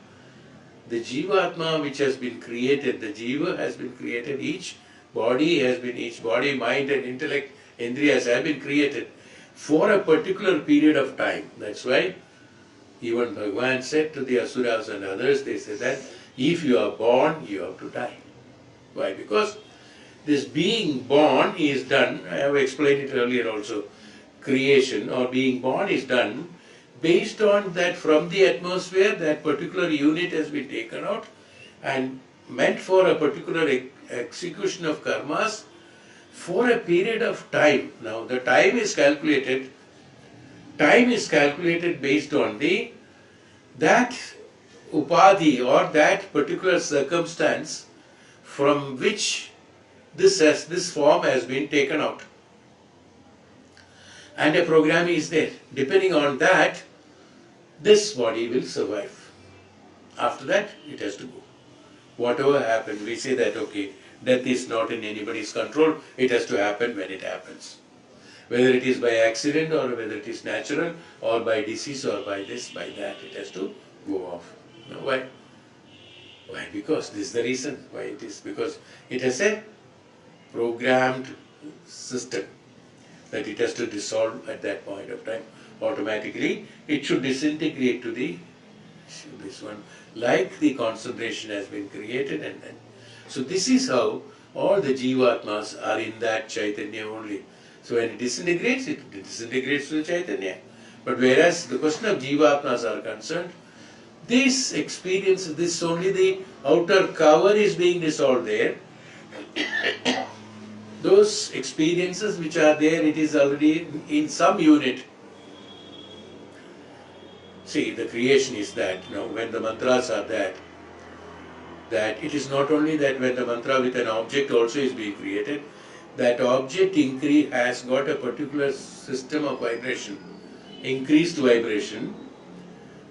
the jeevatma which has been created, the jiva has been created, each body, mind and intellect, indriyas have been created for a particular period of time. That's why even Bhagavan said to the asuras and others, they said that if you are born, you have to die. Why? Because this being born is done, I have explained it earlier also, creation or being born is done based on that from the atmosphere, that particular unit has been taken out and meant for a particular execution of karmas for a period of time. Now the time is calculated based on that upadhi or that particular circumstance from which this form has been taken out. And a program is there. Depending on that, this body will survive. After that, it has to go. Whatever happens, we say that, okay, death is not in anybody's control, it has to happen when it happens. Whether it is by accident or whether it is natural or by disease or by this, by that, it has to go off. Now, why? Why? Because this is the reason why it is. Because it has a programmed system that it has to dissolve at that point of time. Automatically, it should disintegrate to this one, like the concentration has been created, and then. So this is how all the jeevatmas are in that Chaitanya only. So when it disintegrates to the Chaitanya. But whereas the question of jeevatmas are concerned, this experience, this only the outer cover is being dissolved there. Those experiences which are there, it is already in some unit. See, the creation is that. Now, when the mantras are that it is not only that when the mantra with an object also is being created, that object has got a particular system of vibration, increased vibration,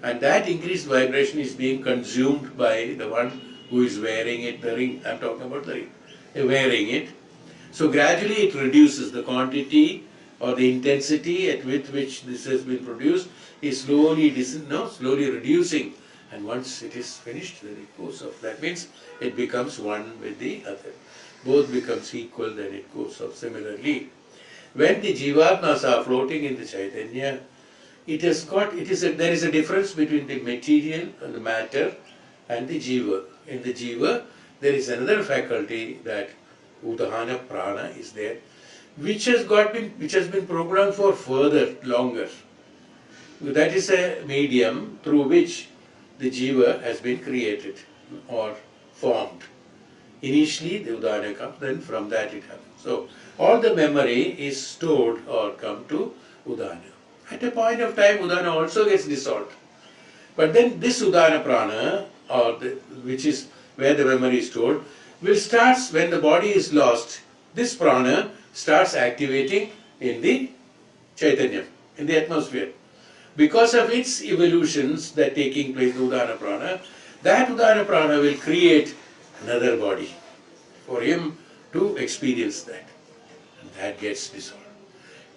and that increased vibration is being consumed by the one who is wearing it, the ring. I'm talking about the ring, wearing it. So gradually it reduces the quantity or the intensity at which this has been produced is slowly reducing, and once it is finished, then it goes off. That means it becomes one with the other. Both becomes equal, then it goes off. Similarly, when the jeevatmas are floating in the Chaitanya, there is a difference between the material and the matter and the jiva. In the jiva, there is another faculty, that udhana prana is there, which has been programmed for further, longer. That is a medium through which the jiva has been created or formed. Initially the udhana comes, then from that it happens. So all the memory is stored or come to udhana. At a point of time, udhana also gets dissolved. But then this udhana prana, which is where the memory is stored, will start when the body is lost. This prana starts activating in the Chaitanya, in the atmosphere. Because of its evolutions that taking place, the udhana prana, that udhana prana will create another body for him to experience that. And that gets dissolved.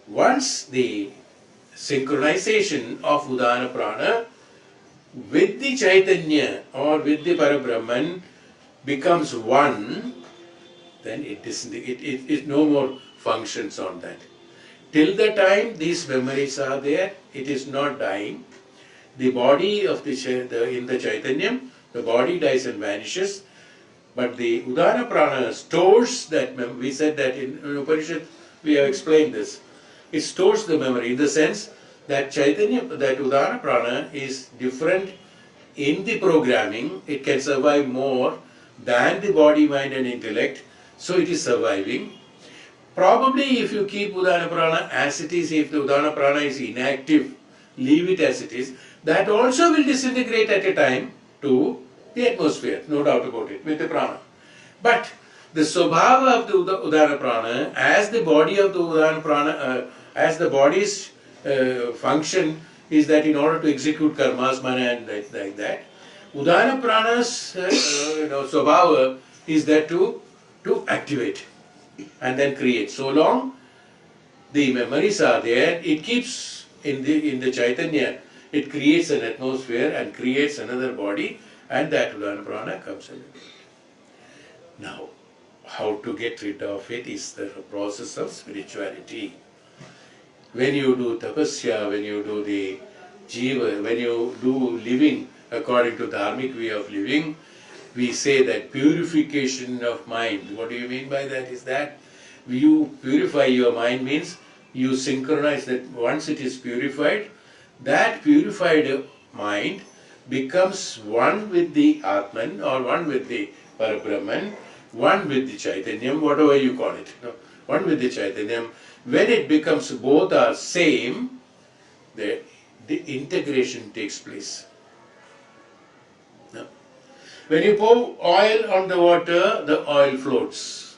Once the synchronization of udhana prana with the Chaitanya or with the Parabrahman becomes one, then it no more functions on that. Till the time these memories are there, it is not dying. The body of in the Chaitanya, the body dies and vanishes, but the udhana prana stores that memory. We said that in Upanishad, we have explained this. It stores the memory in the sense that Chaitanya, that udhana prana is different in the programming. It can survive more than the body, mind and intellect, so it is surviving. Probably if you keep udhana prana as it is, if the udhana prana is inactive, leave it as it is, that also will disintegrate at a time to the atmosphere, no doubt about it, with the prana. But the swabhava of the udhana prana, as the body of the udhana prana, as the body's function is that in order to execute karmas, mana and like that, udhana prana's swabhava is that to activate and then create. So long the memories are there, it keeps in the Chaitanya, it creates an atmosphere and creates another body, and that udhana prana comes in. Now, how to get rid of it is the process of spirituality. When you do tapasya, when you do the jiva, when you do living according to dharmic way of living, we say that purification of mind. What do you mean by that? Is that you purify your mind means you synchronize that once it is purified, that purified mind becomes one with the Atman or one with the Parabrahman, one with the Chaitanyam, whatever you call it. One with the Chaitanyam. When it becomes both are same, the integration takes place. When you pour oil on the water, the oil floats.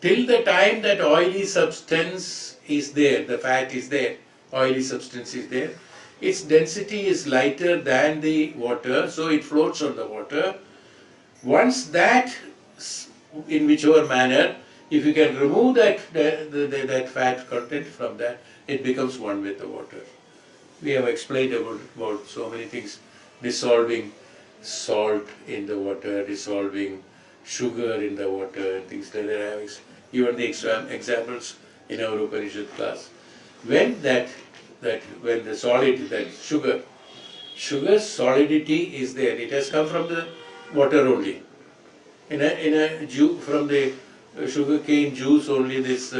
Till the time that oily substance is there, the fat is there, oily substance is there, its density is lighter than the water, so it floats on the water. Once that, in whichever manner, if you can remove that fat content from that, it becomes one with the water. We have explained about so many things. Dissolving salt in the water, dissolving sugar in the water, and things like that. I have given the examples in our Upanishad class. When when the solid, that sugar's solidity is there. It has come from the water only. From the sugar cane juice only this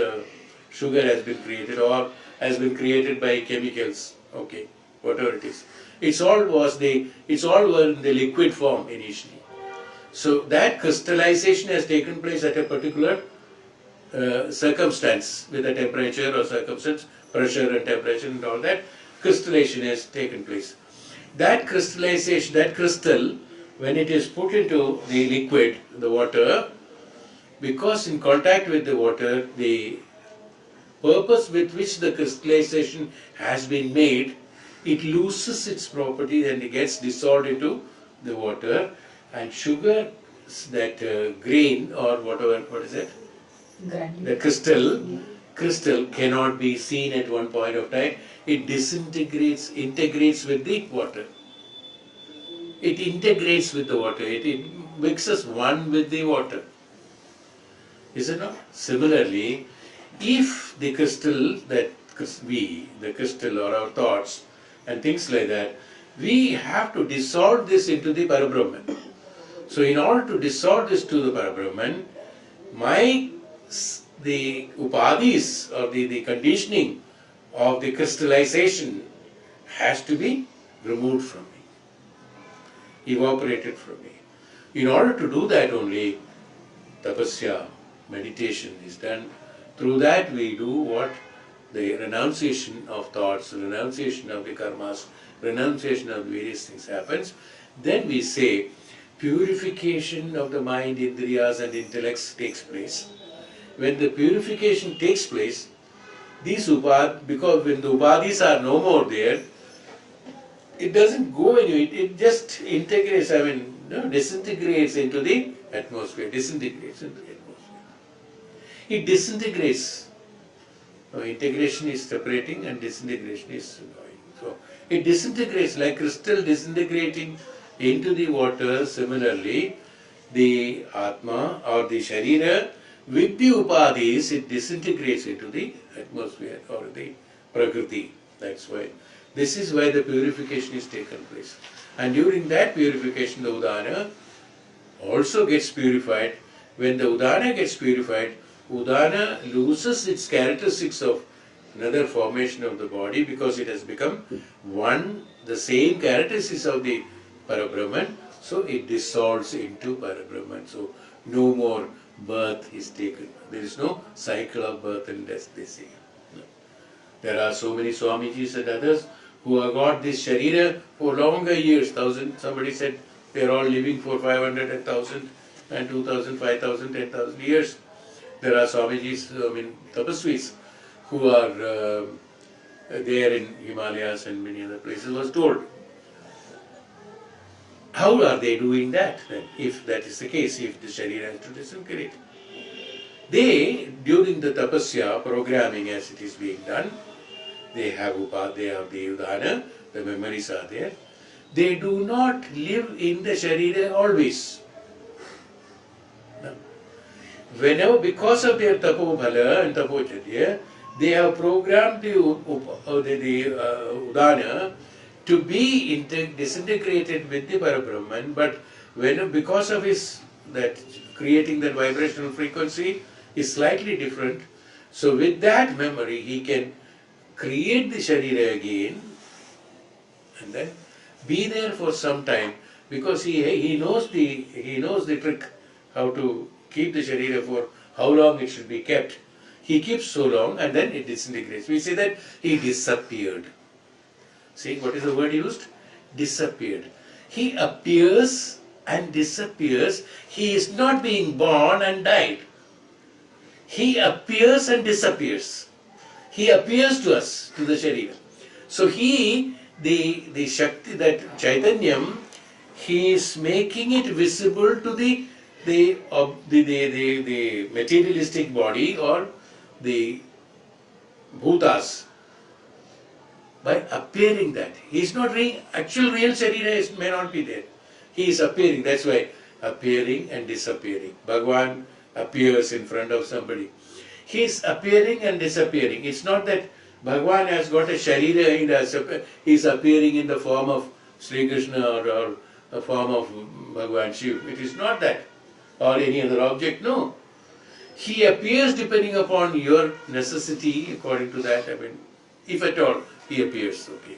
sugar has been created, or has been created by chemicals. Okay, whatever it is. It's all were in the liquid form initially. So that crystallization has taken place at a particular circumstance, with a temperature or circumstance, pressure and temperature and all that, crystallization has taken place. That crystallization, that crystal, when it is put into the liquid, the water, because in contact with the water, the purpose with which the crystallization has been made, it loses its property and it gets dissolved into the water, and sugar, that grain or whatever, what is it? The crystal cannot be seen at one point of time. It integrates with the water. It integrates with the water. It mixes one with the water. Is it not? Similarly, if the crystal the crystal or our thoughts and things like that, we have to dissolve this into the Parabrahman. So in order to dissolve this to the Parabrahman, the upadhis or the conditioning of the crystallization has to be removed from me, evaporated from me. In order to do that only, tapasya, meditation is done. Through that we do what? The renunciation of thoughts, renunciation of the karmas, renunciation of various things happens. Then we say purification of the mind, indriyas and intellects takes place. When the purification takes place, these because when the upadhis are no more there, it doesn't go anywhere, it just integrates, disintegrates into the atmosphere, disintegrates into the atmosphere. It disintegrates. Integration is separating and disintegration is going. So it disintegrates like crystal disintegrating into the water. Similarly, the Atma or the Sharira with the Upadhis, it disintegrates into the atmosphere or the Prakriti. That's why. This is why the purification is taken place. And during that purification, the Udana also gets purified. When the Udana gets purified, Udana loses its characteristics of another formation of the body because it has become the same characteristics of the Parabrahman, so it dissolves into Parabrahman. So no more birth is taken. There is no cycle of birth and death, they say. There are so many Swamijis and others who have got this Sharira for longer years, somebody said they are all living for 500 and 1,000 and 2,000, 5,000, 10,000 years. There are Swamijis, Tapasvis, who are there in Himalayas and many other places, was told. How are they doing that then, if that is the case, if the Sharira has to disintegrate? They, during the tapasya programming as it is being done, they have the udana, the memories are there. They do not live in the Sharira always. No. Whenever, because of their tapobhala and tapocharya, they have programmed the udana to be disintegrated with the Parabrahman, but because of creating that vibrational frequency is slightly different, so with that memory he can create the Sharira again and then be there for some time, because he knows the trick how to keep the Sharira for how long it should be kept. He keeps so long and then it disintegrates. We say that he disappeared. See, what is the word used? Disappeared. He appears and disappears. He is not being born and died. He appears and disappears. He appears to us, to the Sharira. So the Shakti, that Chaitanyam, he is making it visible to the materialistic body or the bhutas, by appearing that. He is not actual real Sharira may not be there. He is appearing, that's why appearing and disappearing. Bhagavan appears in front of somebody. He is appearing and disappearing. It's not that Bhagavan has got a Sharira, he is appearing in the form of Sri Krishna or the form of Bhagavan Shiv. It is not that. Or any other object, no. He appears depending upon your necessity, according to that, if at all, he appears, okay.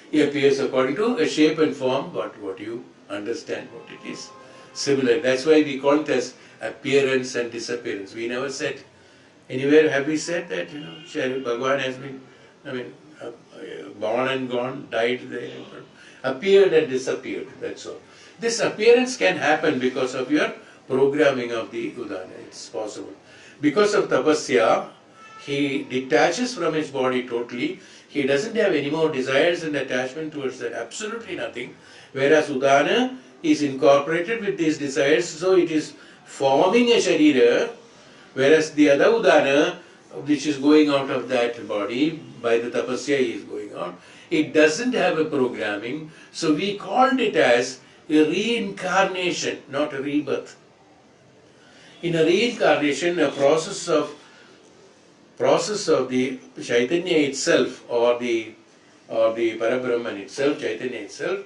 He appears according to a shape and form, what you understand what it is. Similar, that's why we call it as appearance and disappearance. We never said, anywhere have we said that, Bhagavan has been, born and gone, died, appeared and disappeared, that's all. This appearance can happen because of your programming of the Udana. It's possible. Because of tapasya, he detaches from his body totally. He doesn't have any more desires and attachment towards that. Absolutely nothing. Whereas Udana is incorporated with these desires, so it is forming a Sharira. Whereas the other Udana, which is going out of that body, by the tapasya he is going out, it doesn't have a programming. So we called it as a reincarnation, not a rebirth. In a reincarnation, a process of the Chaitanya itself, or the Parabrahman itself, Chaitanya itself,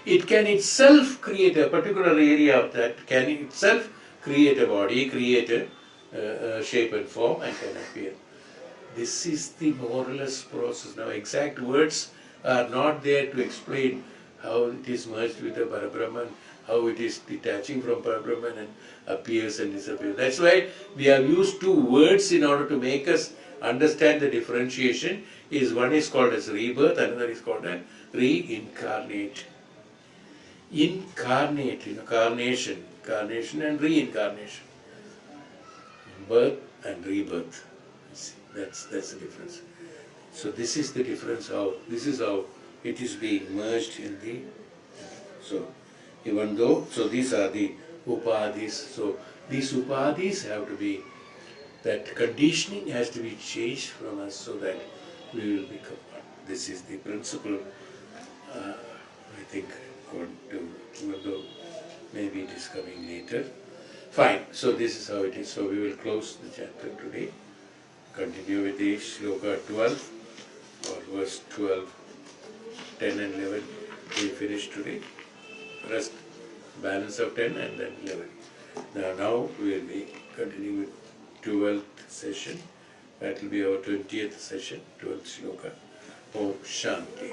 it can itself create a particular area of that, can itself create a body, create a shape and form, and can appear. This is the more or less process. Now exact words are not there to explain how it is merged with the Parabrahman, how it is detaching from Parabrahman and appears and disappears. That's why we have used two words in order to make us understand the differentiation. One is called as rebirth, another is called as reincarnate. Incarnate, carnation and reincarnation. Birth and rebirth. That's the difference. So this is the difference. This is how it is being merged in the. So even though, so these are the upadhis. So these upadhis have to be, that conditioning has to be changed from us so that we will become one. This is the principle. I think, even though maybe it is coming later. Fine. So this is how it is. So we will close the chapter today. Continue with the shloka 12 or verse 12, 10 and 11. We finish today. Rest, balance of 10 and then 11. Now we will be continuing with 12th session. That will be our 20th session, 12th shloka. Om Shanti.